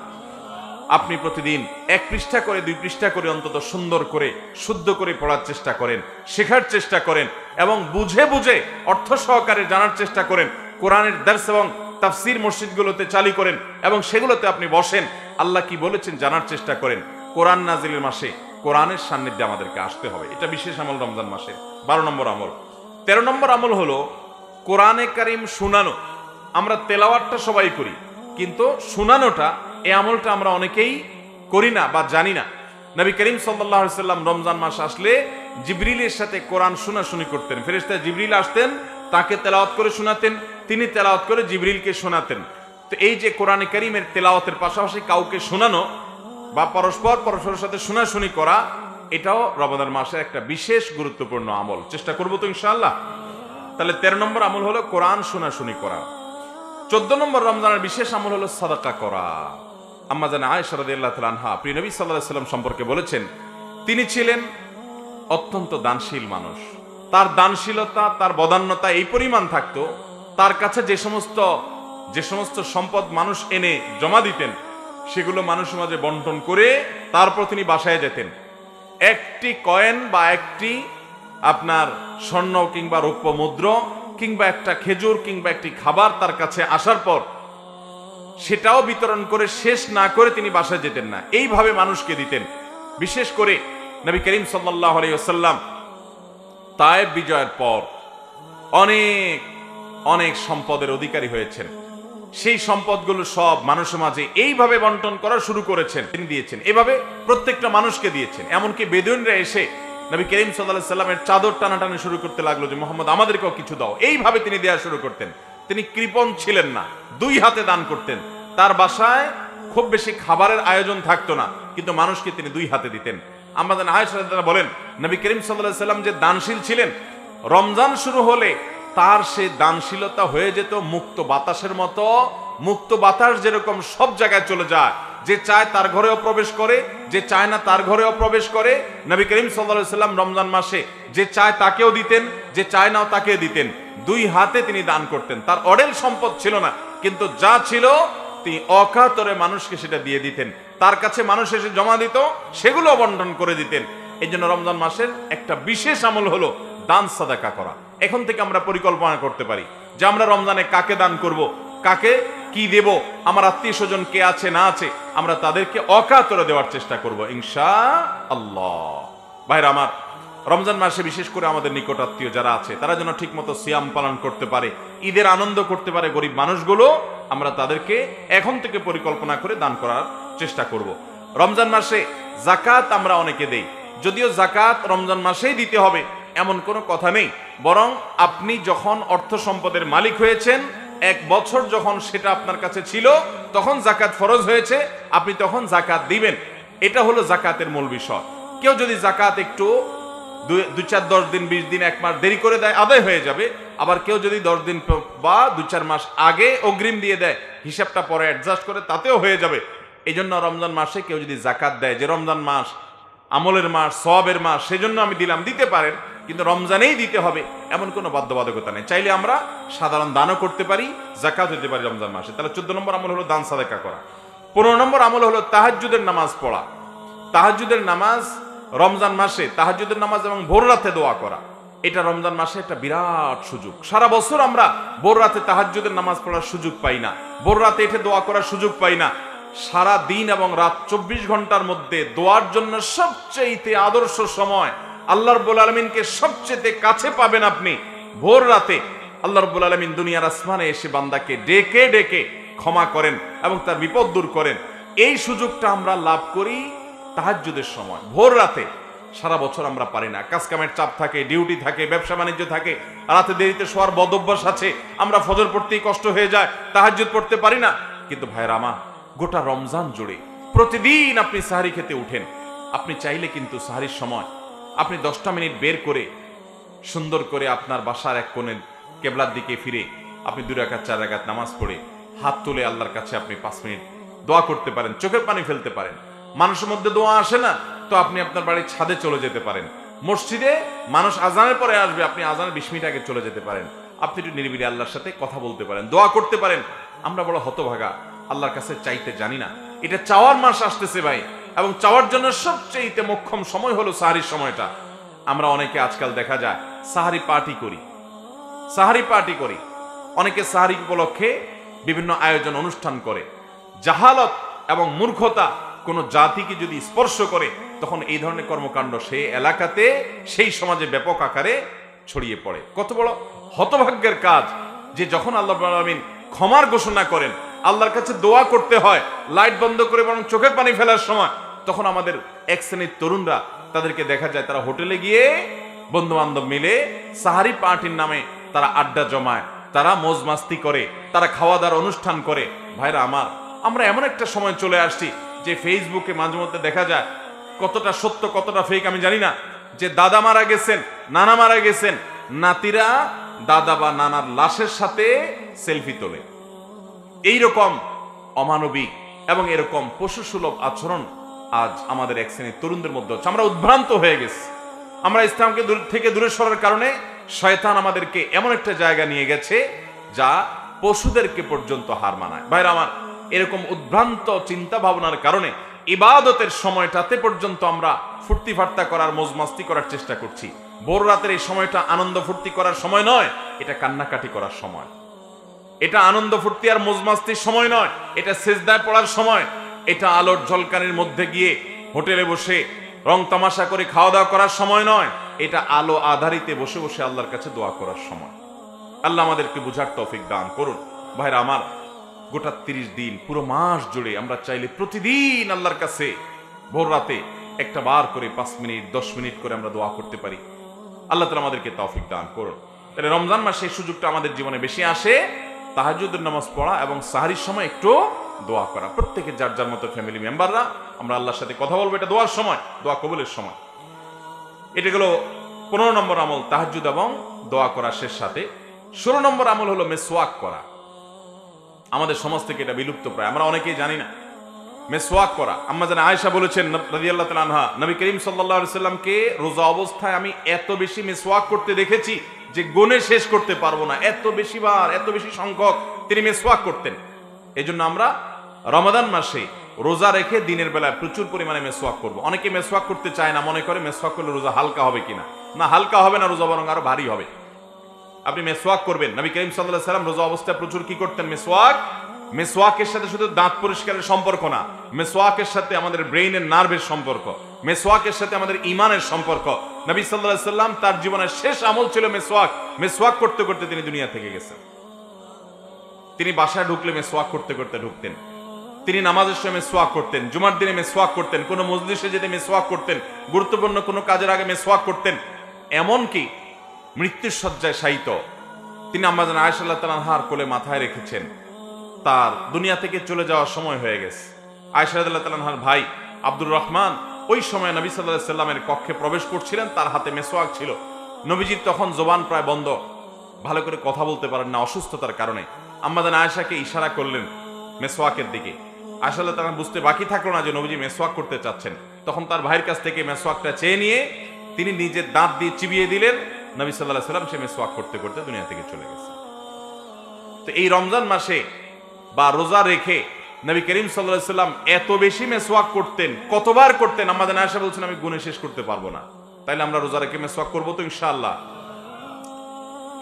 S1: আপনি প্রতিদিন 1 পৃষ্ঠা করে 2 পৃষ্ঠা করে অন্তত সুন্দর করে শুদ্ধ করে পড়ার চেষ্টা করেন, শেখার চেষ্টা করেন এবং বুঝে বুঝে অর্থ সহকারে জানার চেষ্টা করেন। কোরআনের দর্স এবং তাফসীর মসজিদগুলোতে চালু করেন এবং সেগুলোতে আপনি বসেন, আল্লাহ কি বলেছেন জানার চেষ্টা করেন। কোরআন নাজিলের মাসে কোরআনের সান্নিধ্যে আমাদেরকে আসতে হবে, এটা বিশেষ আমল রমজান মাসে। 12 নম্বর আমল। 13 নম্বর আমল হলো কোরআনে কারীম শোনানো। আমরা তেলাওয়াতটা সবাই করি, কিন্তু শোনানোটা, এই আমলটা আমরা অনেকেই করি না বা জানি না। নবী করিম সাল্লাল্লাহু আলাইহি সাল্লাম রমজান মাস আসলে জিবরিলের সাথে কোরআন শোনাশুনি করতেন। ফেরেশতা জিবরিল আসতেন, তাকে তেলাওয়াত করে শোনাতেন, তিনি তেলাওয়াত করে জিবরিলকে শোনাতেন। তো এই যে কোরআনে কারীমের তেলাওয়াতের পাশাপাশি কাউকে শোনানো বা পরস্পরের সাথে শোনাশুনি করা, এটাও রমজান মাসের একটা বিশেষ গুরুত্বপূর্ণ আমল। চেষ্টা করবো তো ইনশাআল্লাহ? তাহলে 13 নম্বর আমল হলো কোরআন শোনাশুনি করা। 14 নম্বর রমজানের বিশেষ আমল হলো সাদাকা করা। আম্মা জান আয়েশা রাদিয়াল্লাহু তাআলা আনহা প্রিয় নবী সাল্লাল্লাহু আলাইহি ওয়াসাল্লাম সম্পর্কে বলেছেন, তিনি ছিলেন অত্যন্ত দানশীল মানুষ। তার দানশীলতা, তার বদান্যতা এই পরিমাণ থাকতো, তার কাছে যে সমস্ত সম্পদ মানুষ এনে জমা দিতেন, সেগুলো মানুষের মাঝে বন্টন করে তারপর তিনি বাসায় যেতেন। একটি কয়েন বা একটি আপনার স্বর্ণ কিংবা রৌপ্য মুদ্র কিংবা একটা খেজুর কিংবা একটি খাবার তার কাছে আসার পর সেটাও বিতরণ করে শেষ না করে তিনি বাসায় যেতেন না, এইভাবে মানুষকে দিতেন। বিশেষ করে নবী করিম সাল্লাল্লাহু আলাইহি ওয়াসাল্লাম তায়েব বিজয়ের পর অনেক অনেক সম্পদের অধিকারী হয়েছেন। সেই সম্পদগুলো সব মানুষের মাঝে এইভাবে বন্টন করা শুরু করেছেন, তিনি দিয়েছেন, এভাবে প্রত্যেকটা মানুষকে দিয়েছেন। এমনকি বেদুইনরা এসে নবী করিম সাল্লাল্লাহু আলাইহি ওয়াসাল্লামের চাদর টানাটানি শুরু করতে লাগলো যে মুহাম্মদ আমাদেরকেও কিছু দাও। এইভাবে তিনি দেয়া শুরু করতেন। তিনি কৃপণ ছিলেন না, 2 হাতে দান করতেন। তার বাসায় খুব বেশি খাবারের আয়োজন থাকতো না, কিন্তু মানুষকে তিনি 2 হাতে দিতেন। আমাদের আয়েশা রাদিয়াল্লাহু বলেন, নবী করিম সাল্লাল্লাহু আলাইহি ওয়াসাল্লাম যে দানশীল ছিলেন, রমজান শুরু হলে তার সেই দানশীলতা হয়ে যেত মুক্ত বাতাসের মতো, মুক্ত বাতাস যেরকম সব জায়গায় চলে যায়, যে চায় তার ঘরেও প্রবেশ করে, যে চায় না তার ঘরেও প্রবেশ করে। নবী করিম সাল্লাল্লাহু আলাইহি সাল্লাম রমজান মাসে যে চায় তাকেও দিতেন, যে চায় নাও তাকে দিতেন। দুই হাতে তিনি দান করতেন। তার অঢেল সম্পদ ছিল না, কিন্তু যা ছিল তিনি অকাতরে মানুষকে সেটা দিয়ে দিতেন। তার কাছে মানুষ এসে জমা দিত, সেগুলো বন্টন করে দিতেন। এই জন্য রমজান মাসের একটা বিশেষ আমল হলো দান সাদাকা করা। এখন থেকে আমরা পরিকল্পনা করতে পারি যে আমরা রমজানে কাকে দান করব, কাকে কি দেব, আমার আত্মীয় স্বজন কে আছে না আছে, আমরা তাদেরকে অকাতরে দেওয়ার চেষ্টা করব ইনশাআল্লাহ। ভাইরা আমার, রমজান মাসে বিশেষ করে আমাদের নিকট আত্মীয় যারা আছে তারা যেন ঠিক মতো সিয়াম পালন করতে পারে, ঈদের আনন্দ করতে পারে গরিব মানুষগুলো, আমরা তাদেরকে এখন থেকে পরিকল্পনা করে দান করার চেষ্টা করব। রমজান মাসে যাকাত আমরা অনেকে দেই, যদিও যাকাত রমজান মাসেই দিতে হবে এমন কোনো কথা নেই, বরং আপনি যখন অর্থ সম্পদের মালিক হয়েছেন, এক বছর যখন সেটা আপনার কাছে ছিল তখন যাকাত ফরজ হয়েছে, আপনি তখন যাকাত দিবেন। এটা হলো যাকাতের মূল বিষয়। কেউ যদি যাকাত একটু 2-4 10 দিন 20 দিন 1 মাস দেরি করে দেয়, আদায় হয়ে যাবে। আবার কেউ যদি 10 দিন বা 2-4 মাস আগে অগ্রিম দিয়ে দেয়, হিসাবটা পরে অ্যাডজাস্ট করে, তাতেও হয়ে যাবে। এই জন্য রমজান মাসে কেউ যদি যাকাত দেয়, যে রমজান মাস আমলের মাস, সওয়াবের মাস, সেজন্য আমি দিলাম, দিতে পারেন, কিন্তু রমজানেই দিতে হবে এমন কোনো বাধ্যবাধকতা নেই। চাইলে আমরা সাধারণ দানও করতে পারি, যাকাত দিতে পারি রমজান মাসে। তাহলে 14 নম্বর আমল হলো দান সাদাকা করা। 15 নম্বর আমল হলো তাহাজ্জুদের নামাজ পড়া। তাহাজ্জুদের নামাজ রমজান মাসে, তাহাজ্জুদের নামাজ এবং ভোর রাতে দোয়া করা, এটা রমজান মাসে একটা বিরাট সুযোগ। সারা বছর আমরা ভোর রাতে তাহাজ্জুদের নামাজ পড়ার সুযোগ পাই না, ভোর রাতে এসে দোয়া করার সুযোগ পাই না। সারা দিন এবং রাত 24 ঘন্টার মধ্যে দোয়ার জন্য সবচেয়ে আদর্শ সময়, আল্লাহ রাব্বুল আলামিনকে সবচেয়ে কাছে পাবেন আপনি ভোর রাতে। আল্লাহ রাব্বুল আলামিন দুনিয়ার আসমানে এসে বান্দাকে ডেকে ডেকে ক্ষমা করেন এবং তার বিপদ দূর করেন। এই সুযোগটা আমরা লাভ করি তাহাজ্জুদের সময়, ভোর রাতে। সারা বছর আমরা পারি না, কাজ কামের চাপ থাকে, ডিউটি থাকে, ব্যবসা বাণিজ্য থাকে, রাতে দেরিতে শোয়ার বদ অভ্যাস আছে, আমরা ফজর পড়তেই কষ্ট হয়ে যায়, তাহাজ্জুদ পড়তে পারি না। কিন্তু ভাইরা আমার, গোটা রমজান জুড়ে প্রতিদিন আপনি সাহারি খেতে উঠেন। আপনি চাইলে কিন্তু সাহারির সময় আপনি 10টা মিনিট বের করে সুন্দর করে আপনার বাসার এক কোণে কেবলার দিকে ফিরে আপনি 2 রাকাত 4 রাকাত নামাজ পড়ে হাত তুলে আল্লাহর কাছে আপনি 5 মিনিট দোয়া করতে পারেন, চোখের পানি ফেলতে পারেন। মানুষের মধ্যে দোয়া আসে না তো আপনি আপনার বাড়ির ছাদে চলে যেতে পারেন, মসজিদে মানুষ আজানের পরে আসবে, আপনি আজানের 20 মিনিট আগে চলে যেতে পারেন, আপনি একটু নিরিবিলি আল্লাহর সাথে কথা বলতে পারেন, দোয়া করতে পারেন। আমরা বড় হতভাগা, আল্লাহর কাছে চাইতে জানি না। এটা চাওয়ার মাস আসতেছে ভাই, এবং চাওয়ার জন্য সবচেয়ে মোক্ষম সময় হলো সাহারির সময়টা। আমরা অনেকে আজকাল দেখা যায় সাহারি পার্টি করি, সাহারি পার্টি করি, অনেকে সাহারি উপলক্ষে বিভিন্ন আয়োজন অনুষ্ঠান করে। জাহালত এবং মূর্খতা কোনো জাতিকে যদি স্পর্শ করে, তখন এই ধরনের কর্মকাণ্ড সেই এলাকাতে, সেই সমাজে ব্যাপক আকারে ছড়িয়ে পড়ে। কত বড় হতভাগ্যের কাজ যে যখন আল্লাহ রাব্বুল আলামিন ক্ষমার ঘোষণা করেন, আল্লাহর কাছে দোয়া করতে হয়, লাইট বন্ধ করে বরং চোখের পানি ফেলার সময়, তখন আমাদের এক শ্রেণীর তরুণরা, তাদেরকে দেখা যায় তারা হোটেলে গিয়ে বন্ধু বান্ধব মিলে সাহারি পার্টির নামে তারা আড্ডা জমায়, তারা মौज মাস্তি করে, তারা খাওয়া দাওয়ার অনুষ্ঠান করে। ভাইরা আমার, আমরা এমন একটা সময় চলে আসছি যে ফেসবুকে মাঝে মধ্যে দেখা যায়, কতটা সত্য কতটা ফেক আমি জানি না, যে দাদা মারা গেছেন, নানা মারা গেছেন, নাতিরা দাদা বা নানার লাশের সাথে সেলফি তোলে। এইরকম অমানবিক এবং এরকম পশুসুলভ আচরণ আজ আমাদের এক শ্রেণীর তরুণদের মধ্যে হচ্ছে। আমরা উদ্ভ্রান্ত হয়ে গেছি। আমরা ইসলামকে থেকে দূরে সরার কারণে শয়তান আমাদেরকে এমন একটা জায়গা নিয়ে গেছে যা পশুদেরকে পর্যন্ত হার মানায়। ভাইরা আমার, এরকম উদ্ভ্রান্ত চিন্তা ভাবনার কারণে ইবাদতের সময়টাতে পর্যন্ত আমরা ফুর্তি ফার্তা করার, মौज মাস্তি করার চেষ্টা করছি। ভোর রাতের এই সময়টা আনন্দ ফুর্তি করার সময় নয়, এটা কান্নাকাটি করার সময়। এটা আনন্দ ফুর্তি আর মौज মাস্তির সময় নয়, এটা সেজদায় পড়ার সময়। এটা আলোর ঝলকানির মধ্যে গিয়ে হোটেলে বসে রং তামাশা করে খাওয়া দাওয়া করার সময় নয়, এটা আলো আধারিতে বসে বসে আল্লাহর কাছে দোয়া করার সময়। আল্লাহ আমাদেরকে বুঝার তৌফিক দান করুন। ভাইরা আমার, গোটা 30 দিন পুরো মাস জুড়ে আমরা চাইলে প্রতিদিন আল্লাহর কাছে ভোর রাতে একটা বার করে 5 মিনিট 10 মিনিট করে আমরা দোয়া করতে পারি। আল্লাহ তাআলা আমাদেরকে তৌফিক দান করুন। তাহলে রমজান মাসে এই সুযোগটা আমাদের জীবনে বেশি আসে, তাহাজ্জুদের নামাজ পড়া এবং সাহারির সময় একটু দোয়া করা। প্রত্যেকে যার যার মতো ফ্যামিলি মেম্বাররা আমরা আল্লাহর সাথে কথা বলবো, এটা দোয়ার সময়, দোয়া কবুলের সময়। এটা গেল 15 নম্বর আমল, তাহাজ্জুদ এবং দোয়া করা শেষ সাথে। 16 নম্বর আমল হলো মেসওয়াক করা। আমাদের সমাজ থেকে এটা বিলুপ্ত প্রায়, আমরা অনেকেই জানি না। মেসওয়াক করা, আম্মা জান আয়েশা বলেছেন রাদিয়াল্লাহু তাআলা আনহা, নবী করিম সাল্লাল্লাহু আলাইহি সাল্লামকে রোজা অবস্থায় আমি এত বেশি মেসওয়াক করতে দেখেছি যে গুণে শেষ করতে পারবো না, এত বেশি বার, এত বেশি সংখ্যক তিনি মেসওয়াক করতেন। এজন্য আমরা রমাদান মাসে রোজা রেখে দিনের বেলায় প্রচুর পরিমাণে মেসওয়াক করব। অনেকে মেসওয়াক করতে চায় না, মনে করে মেসওয়াক করলে রোজা হালকা হবে কিনা। না, হালকা হবে না, রোজা বরং আরো ভারী হবে। আপনি মেসওয়াক করবেন। নবী করিম সাল্লাল্লাহু আলাইহি সাল্লাম রোজা অবস্থায় প্রচুর কি করতেন? মেসওয়াক। মেসওয়াকের সাথে শুধু দাঁত পরিষ্কারের সম্পর্ক না, মেসওয়াকের সাথে আমাদের ব্রেইনের নার্ভের সম্পর্ক, মেসওয়াকের সাথে আমাদের ঈমানের সম্পর্ক। নবী সাল্লাল্লাহু আলাইহি সাল্লাম তার জীবনের শেষ আমল ছিল মেসওয়াক। মেসওয়াক করতে করতে তিনি দুনিয়া থেকে গেছেন। তিনি বাসায় ঢুকলে মেসওয়াক করতে করতে ঢুকতেন। তিনি নামাজের সময় মেসওয়াক করতেন, জুমার দিনে মেসওয়াক করতেন, কোন মজলিসে যেতে মেসওয়াক করতেন, গুরুত্বপূর্ণ কোনো কাজের আগে মেসওয়াক করতেন। এমনকি মৃত্যুর শয্যায় শায়িত তিনি আম্মা জান আয়েশা রাদিয়াল্লাহু তাআলা আনহার কোলে মাথায় রেখেছেন। তার দুনিয়া থেকে চলে যাওয়ার সময় হয়ে গেছে। আয়েশা রাদিয়াল্লাহু তাআলা আনহার ভাই আব্দুর রহমান ওই সময় নবী সাল্লাল্লাহু আলাইহি সাল্লামের কক্ষে প্রবেশ করছিলেন, তার হাতে মেসওয়াক ছিল। নবীজির তখন জবান প্রায় বন্ধ, ভালো করে কথা বলতে পারেন না অসুস্থতার কারণে। আম্মা জান আয়েশাকে ইশারা করলেন মেসওয়াকের দিকে। আয়েশা রাদিয়াল্লাহু তাআলা বুঝতে বাকি থাকলো না যে নবীজি মেসওয়াক করতে চাচ্ছেন। তখন তার ভাইয়ের কাছ থেকে মেসওয়াকটা চেয়ে নিয়ে তিনি নিজের দাঁত দিয়ে চিবিয়ে দিলেন। নবী সাল্লাল্লাহু আলাইহি সাল্লাম সে মেসওয়াক করতে করতে দুনিয়া থেকে চলে গেছে। তো এই রমজান মাসে বা রোজা রেখে নবী করিম সাল্লাল্লাহু আলাইহি সাল্লাম এত বেশি মেসওয়াক করতেন, কতবার করতেন আম্মা জান আয়েশা বলছেন আমি গুণে শেষ করতে পারবো না। তাইলে আমরা রোজা রেখে মেসওয়াক করবো তো ইনশাআল্লাহ।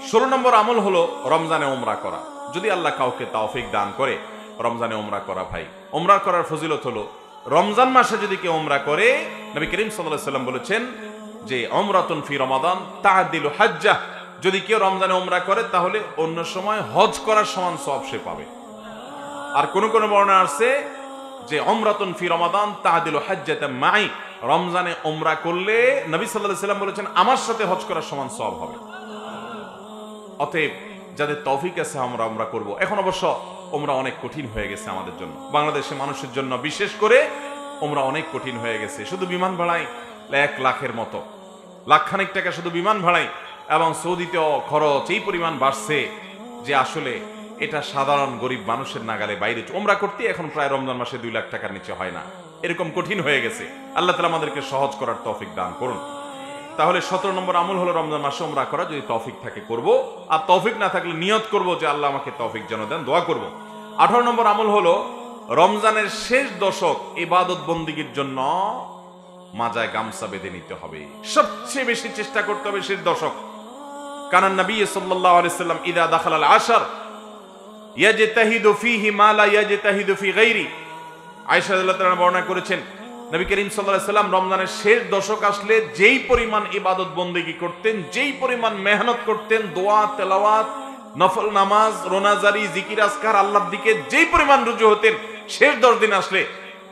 S1: 16 নম্বর আমল হলো রমজানে উমরা করা। যদি আল্লাহ কাউকে তৌফিক দান করে রমজানে উমরা করা, ভাই উমরা করার ফজিলত হলো রমজান মাসে যদি কেউ উমরা করে, নবী করিম সাল্লাল্লাহু আলাইহি সাল্লাম বলেছেন যে উমরাতুন ফি রমাদান তা'দিলু হাজ্জাহ। যদি কেউ রমজানে উমরা করে তাহলে অন্য সময় হজ করার সমান সওয়াব সে পাবে। আর কোন কোন বর্ণনা আছে যে উমরাতুন ফি রমাদান তা'দিলু হাজ্জাতাম মাই, রমজানে উমরা করলে নবী সাল্লাল্লাহু আলাইহি সাল্লাম বলেছেন আমার সাথে হজ করার সমান সওয়াব হবে। অতএব যাদের তৌফিক আছে আমরা উমরা করব। এখন অবশ্য উমরা অনেক কঠিন হয়ে গেছে আমাদের জন্য, বাংলাদেশের মানুষের জন্য বিশেষ করে উমরা অনেক কঠিন হয়ে গেছে। শুধু বিমান ভাড়াই 1 লাখের মতো, লাখখানেক টাকা শুধু বিমান ভাড়াই, এবং সৌদিতেও খরচ এই পরিমাণ বাড়ছে যে আসলে এটা সাধারণ গরিব মানুষের নাগালে বাইরে। উমরা করতে এখন প্রায় রমজান মাসে 2 লাখ টাকার নিচে হয় না, এরকম কঠিন হয়ে গেছে। আল্লাহ তাআলা আমাদেরকে সহজ করার তৌফিক দান করুন। তাহলে 17 নম্বর আমল হলো রমজান মাসে উমরা করা। যদি তৌফিক থাকে করব, আর তৌফিক না থাকলে নিয়ত করব যে আল্লাহ আমাকে তৌফিক যেন দেন, দোয়া করব। 18 নম্বর আমল হলো রমজানের শেষ দশক ইবাদত বন্দেগীর জন্য মাজায় গামছা বেঁধে নিতে হবে। সবচেয়ে বেশি চেষ্টা করতে হবে শেষ দশক। কারণ নবী সাল্লাল্লাহু আলাইহি সাল্লাম ইদা দাখালাল আশর ইয়াজতাহিদু ফীহি মা লা ইয়াজতাহিদু ফী গায়রি। আয়েশা রাদিয়াল্লাহু তাআলা বর্ণনা করেছেন নবী করিম সাল্লাল্লাহু আলাইহি সাল্লাম রমজানের শেষ দশক আসলে যেই পরিমাণ ইবাদত বন্দেগী করতেন, যেই পরিমাণ মেহনত করতেন, দোয়া তেলাওয়াত নফল নামাজ রোনাজারি জিকির আজকার আল্লাহর দিকে যেই পরিমাণ রুজু হতেন, শেষ 10 দিন আসলে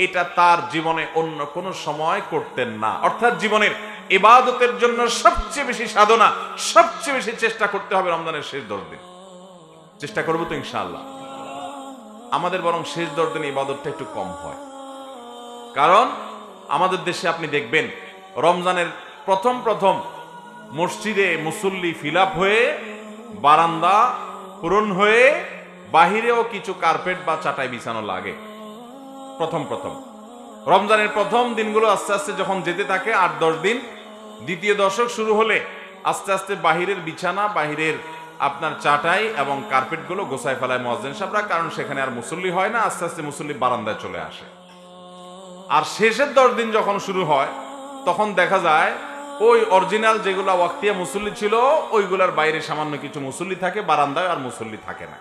S1: এটা তার জীবনে অন্য কোন সময় করতেন না। অর্থাৎ জীবনের ইবাদতের জন্য সবচেয়ে বেশি সাধনা, সবচেয়ে বেশি চেষ্টা করতে হবে রমজানের শেষ 10 দিন। চেষ্টা করবো তো ইনশাআল্লাহ। আমাদের বরং শেষ 10 দিন ইবাদতটা একটু কম হয়, কারণ আমাদের দেশে আপনি দেখবেন রমজানের প্রথম মসজিদে মুসল্লি ফিল আপ হয়ে, বারান্দা পূরণ হয়ে, বাহিরেও কিছু কার্পেট বা চাটাই বিছানো লাগে। প্রথম রমজানের প্রথম দিনগুলো আস্তে আস্তে যখন যেতে থাকে 8-10 দিন, দ্বিতীয় দশক শুরু হলে আস্তে আস্তে বাহিরের বিছানা, বাহিরের আপনার চাটাই এবং কার্পেটগুলো গোছায় ফেলায় মুয়াজ্জিন সাহেবরা, কারণ সেখানে আর মুসল্লি হয় না। আস্তে আস্তে মুসল্লি বারান্দায় চলে আসে। আর শেষের 10 দিন যখন শুরু হয় তখন দেখা যায় ওই অরিজিনাল যেগুলা ওয়াক্তিয়া মুসল্লি ছিল ওইগুলার বাইরে সামান্য কিছু মুসল্লি থাকে, বারান্দায় আর মুসল্লি থাকে না।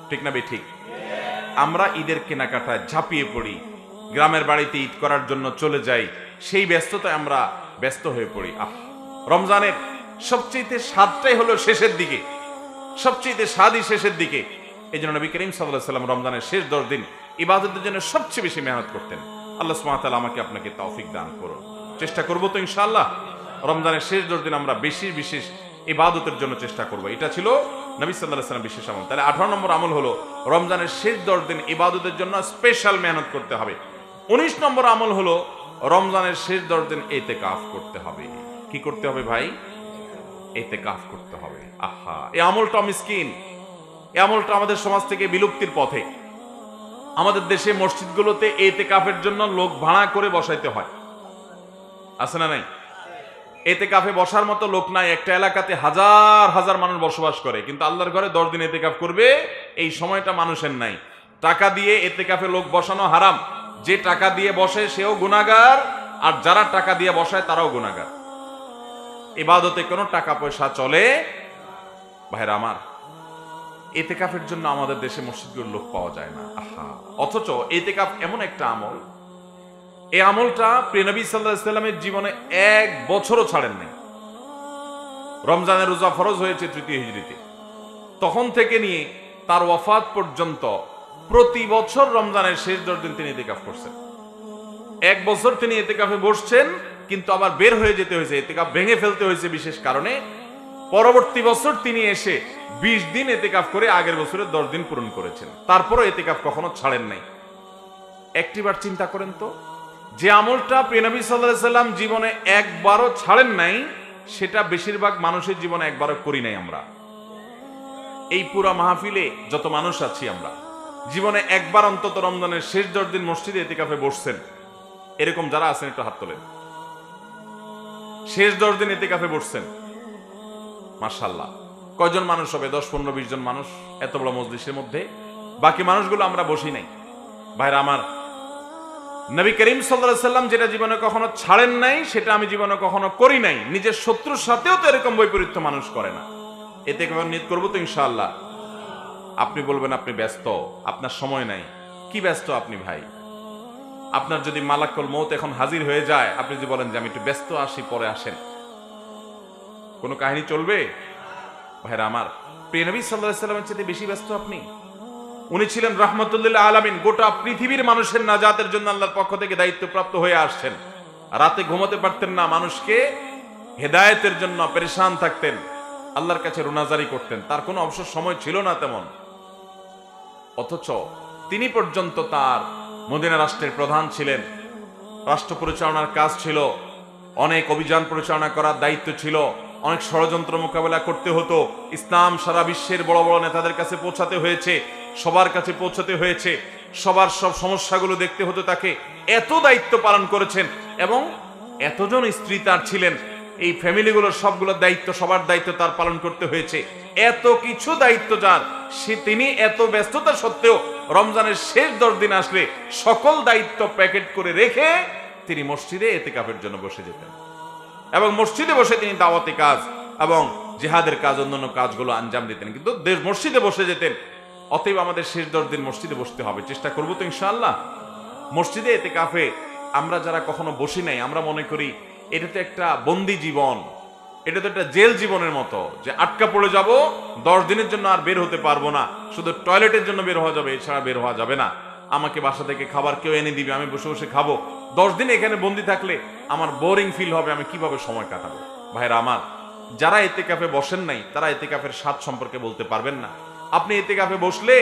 S1: ঠিক না ঠিক? আমরা ঈদের কেনাকাটায় ঝাঁপিয়ে পড়ি, গ্রামের বাড়িতে ঈদ করার জন্য চলে যাই, সেই ব্যস্ততায় আমরা ব্যস্ত হয়ে পড়ি। রমজানের সবচেয়ে স্বাদটাই হলো শেষের দিকে, সবচেয়ে স্বাদই শেষের দিকে। এই জন্য নবী করিম সাল্লাল্লাহু আলাইহি সাল্লাম রমজানের শেষ 10 দিন ইবাদতের জন্য সবচেয়ে বেশি মেহনত করতেন। আল্লাহ সুবহানাহু ওয়া তাআলা আমাকে আপনাকে তৌফিক দান করুন। চেষ্টা করবো তো ইনশাআল্লাহ রমজানের শেষ 10 দিন আমরা বিশেষ ইবাদতের জন্য চেষ্টা করব। এটা ছিল নবী সাল্লাল্লাহু আলাইহি ওয়াসাল্লাম বিশেষ আমল। তাহলে 18 নম্বর আমল হলো রমজানের শেষ 10 দিন ইবাদতের জন্য স্পেশাল মেহনত করতে হবে। 19 নম্বর আমল হলো রমজানের শেষ 10 দিন ইতিকাফ করতে হবে। কি করতে হবে ভাই? ইতিকাফ করতে হবে। আহা, এই আমলটা মিসকিন, এই আমলটা আমাদের সমাজ থেকে বিলুপ্তির পথে। আমাদের দেশে মসজিদগুলোতে ইতিকাফের জন্য লোক ভাড়া করে বসাইতে হয়, আছে না নাই? ইতিকাফে বসার মতো লোক নাই। একটা এলাকাতে হাজার হাজার মানুষ বসবাস করে, কিন্তু আল্লাহর ঘরে 10 দিন ইতিকাফ করবে এই সময়টা মানুষের নাই। টাকা দিয়ে ইতিকাফে লোক বসানো হারাম। যে টাকা দিয়ে বসে সেও গুনাহগার, আর যারা টাকা দিয়ে বসায় তারাও গুনাহগার। ইবাদতে কোনো টাকা পয়সা চলে ভাইরা আমার। ইতিকাফের জন্য আমাদের দেশে মসজিদগুলোর লোক পাওয়া যায় না। আহা, অথচ ইতিকাফ এমন একটা আমল, এই আমলটা প্রিয় নবী সাল্লাল্লাহু আলাইহি ওয়াসাল্লামের জীবনে 1 বছরও ছাড়েন নাই। রমজানের রোজা ফরজ হয়েছে 3য় হিজরিতে, তখন থেকে নিয়ে তার ওয়াফাত পর্যন্ত প্রতি বছর রমজানের শেষ 10 দিন তিনি ইতিকাফ করছেন। 1 বছর তিনি ইতিকাফে বসছেন, কিন্তু আবার বের হয়ে যেতে হয়েছে, ইতিকাফ ভেঙে ফেলতে হয়েছে বিশেষ কারণে। পরবর্তী বছর তিনি এসে 20 দিন ইতিকাফ করে আগের বছরের 10 দিন পূরণ করেছেন। তারপরও ইতিকাফ কখনো ছাড়েন নাই। একটিবার চিন্তা করেন তো, যে আমলটা প্রিয় নবী সাল্লাল্লাহু আলাইহি ওয়াসাল্লাম জীবনে একবারও ছাড়েন নাই, সেটা বেশিরভাগ মানুষের জীবনে একবারও করি নাই আমরা। এই পুরা মাহফিলে যত মানুষ আছি আমরা জীবনে একবার অন্তত রমজানের শেষ 10 দিন মসজিদে ইতিকাফে বসছেন, এরকম যারা আছেন একটু হাত তোলেন। শেষ 10 দিন ইতিকাফে বসছেন, মাশাআল্লাহ। কয়জন মানুষ হবে? 10, 15, 20 জন মানুষ এত বড় মজলিসের মধ্যে। বাকি মানুষগুলো আমরা বসি নাই। ভাইরা আমার, নবী করিম সাল্লাল্লাহু আলাইহি ওয়াসাল্লাম যেটা জীবনে কখনো ছাড়েন নাই, সেটা আমি জীবনে কখনো করি নাই। নিজের শত্রুর সাথেও তো এরকম বৈপরীত্য মানুষ করে না। এতে কখন নিয়ত করবো তো ইনশাআল্লাহ। আপনি বলবেন আপনি ব্যস্ত, আপনার সময় নাই। কি ব্যস্ত আপনি ভাই? আপনার যদি মালাকুল মউত এখন হাজির হয়ে যায়, আপনি যদি বলেন যে আমি একটু ব্যস্ত, আসি পরে আসেন, কোনো কাহিনী চলবে? ভাইরা আমার, প্রিয় নবী সাল্লাল্লাহু আলাইহি ওয়াসাল্লামের চেয়ে বেশি ব্যস্ত আপনি। উনি ছিলেন রাহমাতুল লিল আলামিন। গোটা পৃথিবীর মানুষের নাজাতের জন্য আল্লাহর পক্ষ থেকে দায়িত্বপ্রাপ্ত হয়ে আসছেন। রাতে ঘুমাতে পারতেন না, মানুষকে হেদায়েতের জন্য পেরেশান থাকতেন, আল্লাহর কাছে রোনাজারি করতেন। তার কোনো অবসর সময় ছিল না তেমন। অথচ তিনি পর্যন্ত তার মদিনা রাষ্ট্রের প্রধান ছিলেন, রাষ্ট্র পরিচালনার কাজ ছিল, অনেক অভিযান পরিচালনা করার দায়িত্ব ছিল, অনেক ষড়যন্ত্র মোকাবেলা করতে হতো। ইসলাম সারা বিশ্বের বড় বড় নেতাদের কাছে পৌঁছাতে হয়েছে, সবার কাছে পৌঁছাতে হয়েছে, সবার সব সমস্যাগুলো দেখতে হতো তাকে। এত দায়িত্ব পালন করেছেন, এবং এতজন স্ত্রী তার ছিলেন, এই ফ্যামিলিগুলোর সবগুলোর দায়িত্ব, সবার দায়িত্ব তার পালন করতে হয়েছে। এত কিছু দায়িত্ব যার, তিনি এত ব্যস্ততা সত্ত্বেও রমজানের শেষ 10 দিন আসলে সকল দায়িত্ব প্যাকেট করে রেখে তিনি মসজিদে ইতিকাফের জন্য বসে যেতেন, এবং মসজিদে বসে তিনি দাওয়াতি কাজ এবং জিহাদের কাজ, অন্যান্য কাজগুলো আঞ্জাম দিতেন, কিন্তু মসজিদে বসে যেতেন। অতএব আমাদের শেষ 10 দিন মসজিদে বসতে হবে, চেষ্টা করবো তো ইনশাআল্লাহ। মসজিদে ইতিকাফে আমরা যারা কখনো বসি নাই, আমরা মনে করি এটা তো একটা বন্দি জীবন, এটা তো একটা জেল জীবনের মতো, যে আটকা পড়ে যাব, 10 দিনের জন্য আর বের হতে পারবো না, শুধু টয়লেটের জন্য বের হওয়া যাবে, এছাড়া বের হওয়া যাবে না। আমাকে বাসা থেকে খাবার কেউ এনে দিবে, আমি বসে বসে খাবো। 10 দিন এখানে বন্দি থাকলে আমার বোরিং ফিল হবে, আমি কিভাবে সময় কাটাবো? ভাইরা আমার, যারা ইতিকাফে বসেন নাই তারা ইতিকাফের স্বাদ সম্পর্কে বলতে পারবেন না। আপনি ইতিকাফে বসলে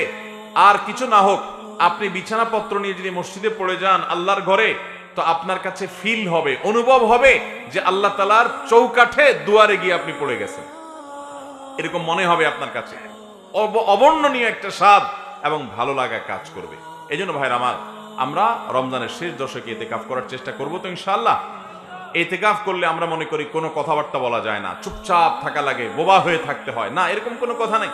S1: আর কিছু না হোক, আপনি বিছানাপত্র নিয়ে যদি মসজিদে পড়ে যান আল্লাহর ঘরে, তো আপনার কাছে ফিল হবে, অনুভব হবে যে আল্লাহ তাআলার চৌকাঠে দুয়ারে গিয়ে আপনি পড়ে গেছেন, এরকম মনে হবে আপনার কাছে। অবর্ণনীয় একটা স্বাদ এবং ভালো লাগা কাজ করবে। এই জন্য ভাইরা আমার, আমরা রমজানের শেষ দশকে ইতিকাফ করার চেষ্টা করবো তো ইনশাআল্লাহ। ইতিকাফ করলে আমরা মনে করি কোনো কথাবার্তা বলা যায় না, চুপচাপ থাকা লাগে, বোবা হয়ে থাকতে হয় না, এরকম কোনো কথা নেই।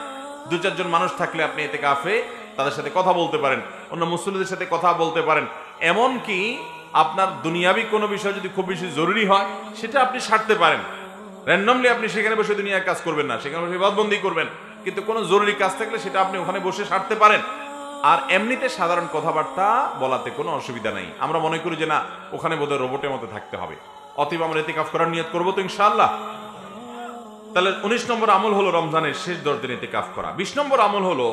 S1: 2-4 জন মানুষ থাকলে আপনি ইতিকাফে তাদের সাথে কথা বলতে পারেন, অন্য মুসল্লিদের সাথে কথা বলতে পারেন। এমনকি আপনার দুনিয়াবি কোনো বিষয় যদি খুব বেশি জরুরি হয়, সেটা আপনি সারতে পারেন। র্যান্ডমলি আপনি সেখানে বসে দুনিয়ার কাজ করবেন না, সেখানে বসে ইবাদতবন্দি করবেন, কিন্তু কোনো জরুরি কাজ থাকলে সেটা আপনি ওখানে বসে সারতে পারেন। আর এমনিতে সাধারণ কথাবার্তা বলাতে কোনো অসুবিধা নেই। আমরা মনে করি যে না, ওখানে বোধহয় রোবটের মতো থাকতে হবে। অতএব আমরা ইতিকাফ করার নিয়ত করবো তো ইনশাআল্লাহ। তাহলে 19 নম্বর আমল হলো রমজানের শেষ 10 দিন ইতিকাফ করা। 20 নম্বর আমল হলো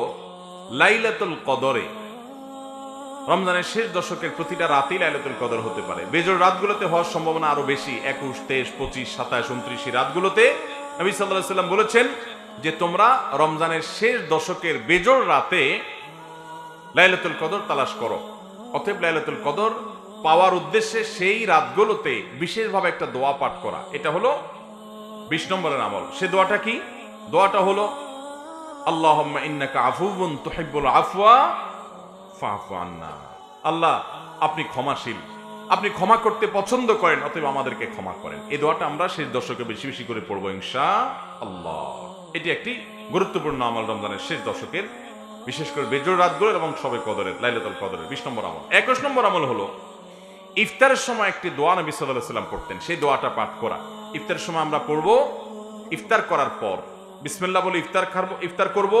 S1: লাইলাতুল কদরে। রমজানের শেষ দশকের প্রতিটা রাতেই লাইলাতুল কদর হতে পারে। বেজোড় রাতগুলোতে হওয়ার সম্ভাবনা আরো বেশি, 21, 23, 25, 27, 29 রাতগুলোতে নবী সাল্লাল্লাহু আলাইহি ওয়াসাল্লাম বলেছেন যে তোমরা রমজানের শেষ দশকের বেজোড় রাতে লাইলাতুল কদর তালাশ করো। অতএব লাইলাতুল কদর পাওয়ার উদ্দেশ্যে সেই রাতগুলোতে বিশেষভাবে একটা দোয়া পাঠ করা, এটা হলো 20 নম্বরের আমল। সে দোয়াটা কি? দোয়াটা হলো আল্লাহুম্মা ইন্নাকা আফুউন তুহিব্বুল আফওয়া ফাআফু আন্না। আল্লাহ আপনি ক্ষমাশীল, আপনি ক্ষমা করতে পছন্দ করেন, অতএব আমাদেরকে ক্ষমা করেন। এই দোয়াটা আমরা শেষ দশকে বেশি বেশি করে পড়বো ইনশাআল্লাহ। এটি একটি গুরুত্বপূর্ণ আমল রমজানের শেষ দশকের, বিশেষ করে বেজোড় রাতগুলোর এবং শবে কদরের, লাইলাতুল কদরের 20 নম্বর আমল। 21 নম্বর আমল হলো ইফতারের সময় একটি দোয়া নবী সাল্লাল্লাহু আলাইহি ওয়াসাল্লাম পড়তেন, সেই দোয়াটা পাঠ করা। ইফতারের সময় আমরা পড়বো, ইফতার করার পর বিসমিল্লাহ বলে ইফতার করব,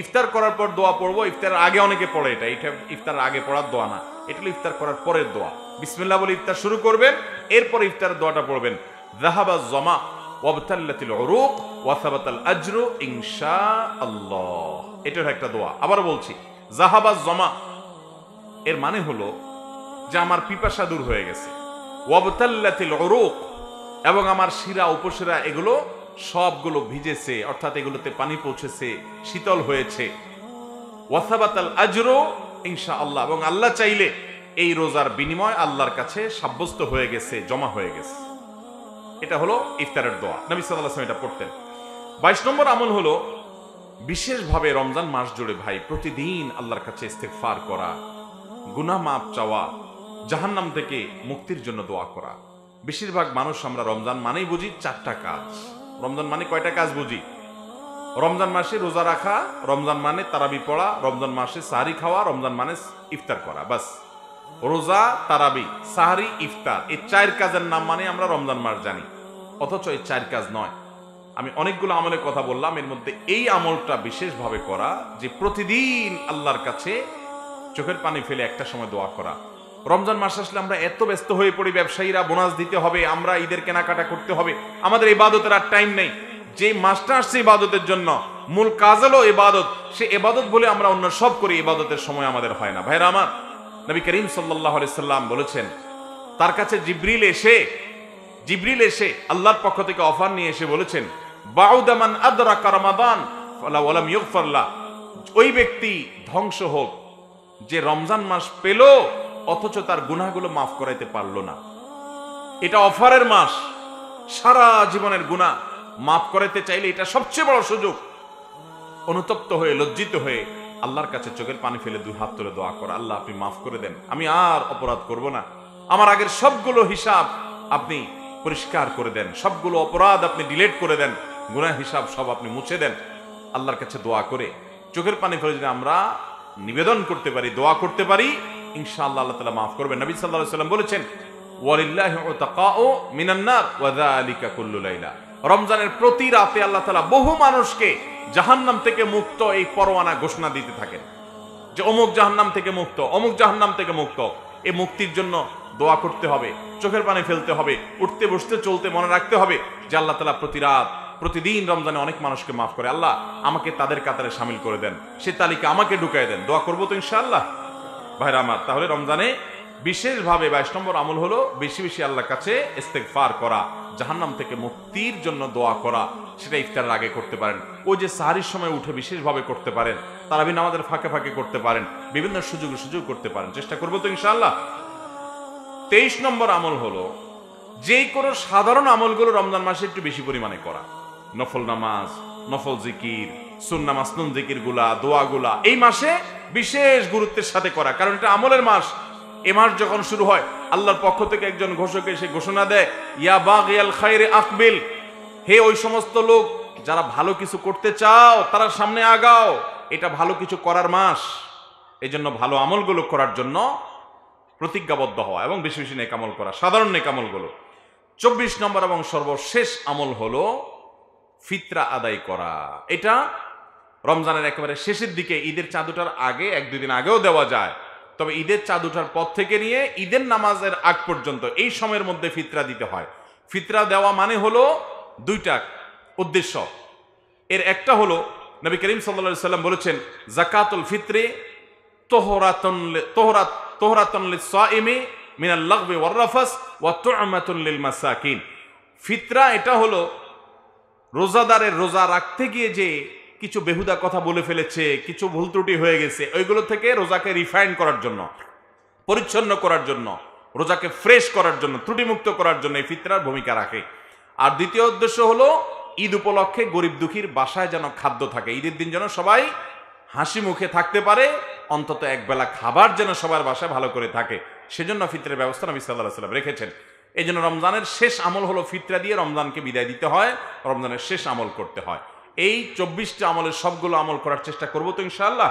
S1: ইফতার করার পর দোয়া পড়বো। ইফতারের আগে অনেকে পড়ে, এটা ইফতারের আগে পড়ার দোয়া না, এটা হলো ইফতার করার পরের দোয়া। বিসমিল্লাহ বলে ইফতার শুরু করবেন, এরপর ইফতারের দোয়াটা পড়বেন, যাহাবাজ জামা ওয়াবতাল্লাতিল উরুক ওয়া সাবাতাল আজরু ইনশাআল্লাহ। এটার একটা দোয়া। আবার বলছি, যাহাবাজ জামা এর মানে হলো যে আমার পিপাসা দূর হয়ে গেছে, ওয়াবতাল্লাতিল উরুক এবং আমার শিরা উপশিরা এগুলো সবগুলো ভিজেছে, অর্থাৎ এগুলোতে পানি পৌঁছেছে, শীতল হয়েছে, ওয়া সাবাতাল আজরু ইনশাআল্লাহ, এবং আল্লাহ চাইলে এই রোজার বিনিময় আল্লাহর কাছে সাব্যস্ত হয়ে গেছে, জমা হয়ে গেছে। এটা হলো ইফতারের দোয়া, নবী সাল্লাল্লাহু আলাইহি ওয়াসাল্লাম এটা পড়তেন। 22 নম্বর আমল হলো বিশেষভাবে রমজান মাস জুড়ে ভাই প্রতিদিন আল্লাহর কাছে ইস্তেগফার করা, গুনাহ মাফ চাওয়া, জাহান্নাম থেকে মুক্তির জন্য দোয়া করা। বেশিরভাগ মানুষ আমরা রমজান মানেই বুঝি 4টা কাজ। রমজান মানে কয়টা কাজ বুঝি? রমজান মাসে রোজা রাখা, রমজান মানে তারাবি পড়া, রমজান মাসে সাহরি খাওয়া, রমজান মানে ইফতার করা, বাস। রোজা, তারাবি, সাহরি, ইফতার, এই 4 কাজের নাম মানে আমরা রমজান মাস জানি, অথচ এই 4 কাজ নয়। আমি অনেকগুলো আমলের কথা বললাম, এর মধ্যে এই আমলটা বিশেষভাবে করা, যে প্রতিদিন আল্লাহর কাছে চোখের পানি ফেলে একটা সময় দোয়া করা। রমজান মাস আসলে আমরা এত ব্যস্ত হয়ে পড়ি, ব্যবসায়ীরা বোনাস দিতে হবে, আমরা ঈদের কেনাকাটা করতে হবে, আমাদের ইবাদতের আর টাইম নেই। যে মাসটা আসছে ইবাদতের জন্য, মূল কাজ হলো ইবাদত, সে ইবাদত বলে আমরা অন্য সব করি, ইবাদতের সময় আমাদের হয় না। ভাইরা আমার, নবী করিম সাল্লাল্লাহু আলাইহি সাল্লাম বলেছেন, তার কাছে জিবরিল এসে আল্লাহর পক্ষ থেকে অফার নিয়ে এসে বলেছেন, বাউদা মান আদরাকা রমাদান ফালা ওয়ালাম ইগফার লা, ওই ব্যক্তি ধ্বংস হোক যে রমজান মাস পেল অথচ তার গুনাহগুলো মাফ করাইতে পারলো না। এটা অফারের মাস, সারা জীবনের গুনাহ মাফ করাইতে চাইলে এটা সবচেয়ে বড় সুযোগ। অনুতপ্ত হয়ে, লজ্জিত হয়ে আল্লাহর কাছে চোখের পানি ফেলে 2 হাত তুলে দোয়া করা, আল্লাহ আপনি মাফ করে দেন, আমি আর অপরাধ করব না, আমার আগের সবগুলো হিসাব আপনি পরিষ্কার করে দেন, সবগুলো অপরাধ আপনি ডিলিট করে দেন, গুনাহ হিসাব সব আপনি মুছে দেন। আল্লাহর কাছে দোয়া করে চোখের পানি ফেলে যদি আমরা নিবেদন করতে পারি, দোয়া করতে পারি, ইনশাআল্লাহ আল্লাহ তাআলা মাফ করবেন। নবী সাল্লাল্লাহু আলাইহি ওয়াসাল্লাম বলেছেন, ওয়ালিল্লাহি উতাকাউ মিনান নার ওয়া যালিকা কুল্লু লাইলা, রমজানের প্রতি রাতে আল্লাহ তাআলা বহু মানুষকে জাহান্নাম থেকে মুক্ত এই পরওয়ানা ঘোষণা দিতে থাকেন, যে অমুক জাহান্নাম থেকে মুক্ত, অমুক জাহান্নাম থেকে মুক্ত। এই মুক্তির জন্য দোয়া করতে হবে, চোখের পানি ফেলতে হবে, উঠতে বসতে চলতে মনে রাখতে হবে যে আল্লাহ তাআলা প্রতি রাত প্রতিদিন রমজানে অনেক মানুষকে মাফ করে, আল্লাহ আমাকে তাদের কাতারে শামিল করে দেন, সে তালিকা আমাকে ঢুকাই দেন। দোয়া করবো তো ইনশাআল্লাহ ভাইরা আমার। তাহলে রমজানে বিশেষভাবে 22 নম্বর আমল হলো বেশি বেশি আল্লাহর কাছে ইস্তেগফার করা, জাহান্নাম থেকে মুক্তির জন্য দোয়া করা। সেটা ইফতারের আগে করতে পারেন, ওই যে সাহরির সময় উঠে বিশেষভাবে করতে পারেন, তারাবি নামাজের ফাঁকে ফাঁকে করতে পারেন, বিভিন্ন সুযোগ করতে পারেন, চেষ্টা করবো তো ইনশাআল্লাহ। 23 নম্বর আমল হলো যে কোনো সাধারণ আমলগুলো রমজান মাসে একটু বেশি পরিমাণে করা, নফল নামাজ, নফল জিকির, সুন্নাহ মাসনুন জিকির গুলা, দোয়া গুলা এই মাসে বিশেষ গুরুত্বের সাথে করা, কারণ এটা আমলের মাস। এ মাস যখন শুরু হয় আল্লাহর পক্ষ থেকে একজন ঘোষক এসে ঘোষণা দেয়, ইয়া বাগিয়াল খায়রে আকবিল, হে ওই সমস্ত লোক যারা ভালো কিছু করতে চাও তারা সামনে আগাও, এটা ভালো কিছু করার মাস। এই জন্য ভালো আমলগুলো করার জন্য প্রতিজ্ঞাবদ্ধ হওয়া এবং বেশি বেশি নেক আমল করা, সাধারণ নেক আমলগুলো। 24 নম্বর এবং সর্বশেষ আমল হলো ফিতরা আদায় করা। এটা রমজানের একেবারে শেষের দিকে, ঈদের চাঁদ ওঠার আগে 1-2 দিন আগেও দেওয়া যায়, তবে ঈদের চাঁদ ওঠার পর থেকে নিয়ে ঈদের নামাজের আগ পর্যন্ত এই সময়ের মধ্যে ফিতরা দিতে হয়। ফিতরা দেওয়া মানে হলো 2টা উদ্দেশ্য। এর একটা হলো নবী করিম সাল্লাল্লাহু আলাইহি সাল্লাম বলেছেন, যাকাতুল ফিত্রে তোহরাতুন লিস-সাইমি মিনাল লাগবি ওয়ার রাফাস ওয়া তু'মাতুন লিল মাসাকিন। ফিতরা এটা হলো রোজাদারের রোজা রাখতে গিয়ে যে কিছু বেহুদা কথা বলে ফেলেছে, কিছু ভুল ত্রুটি হয়ে গেছে, ওইগুলো থেকে রোজাকে রিফাইন করার জন্য, পরিচ্ছন্ন করার জন্য, রোজাকে ফ্রেশ করার জন্য, ত্রুটিমুক্ত করার জন্য এই ফিতরার ভূমিকা রাখে। আর দ্বিতীয় উদ্দেশ্য হলো ঈদ উপলক্ষে গরিব দুঃখীর বাসায় যেন খাদ্য থাকে, ঈদের দিন যেন সবাই হাসি মুখে থাকতে পারে, অন্তত একবেলা খাবার যেন সবার বাসায় ভালো করে থাকে, সেজন্য ফিতরের ব্যবস্থা নবী সাল্লাল্লাহু আলাইহি ওয়াসাল্লাম রেখেছেন। এই জন্য রমজানের শেষ আমল হলো ফিতরা দিয়ে রমজানকে বিদায় দিতে হয়, রমজানের শেষ আমল করতে হয়। এই 24টা আমলের সবগুলো আমল করার চেষ্টা করবো তো ইনশাআল্লাহ।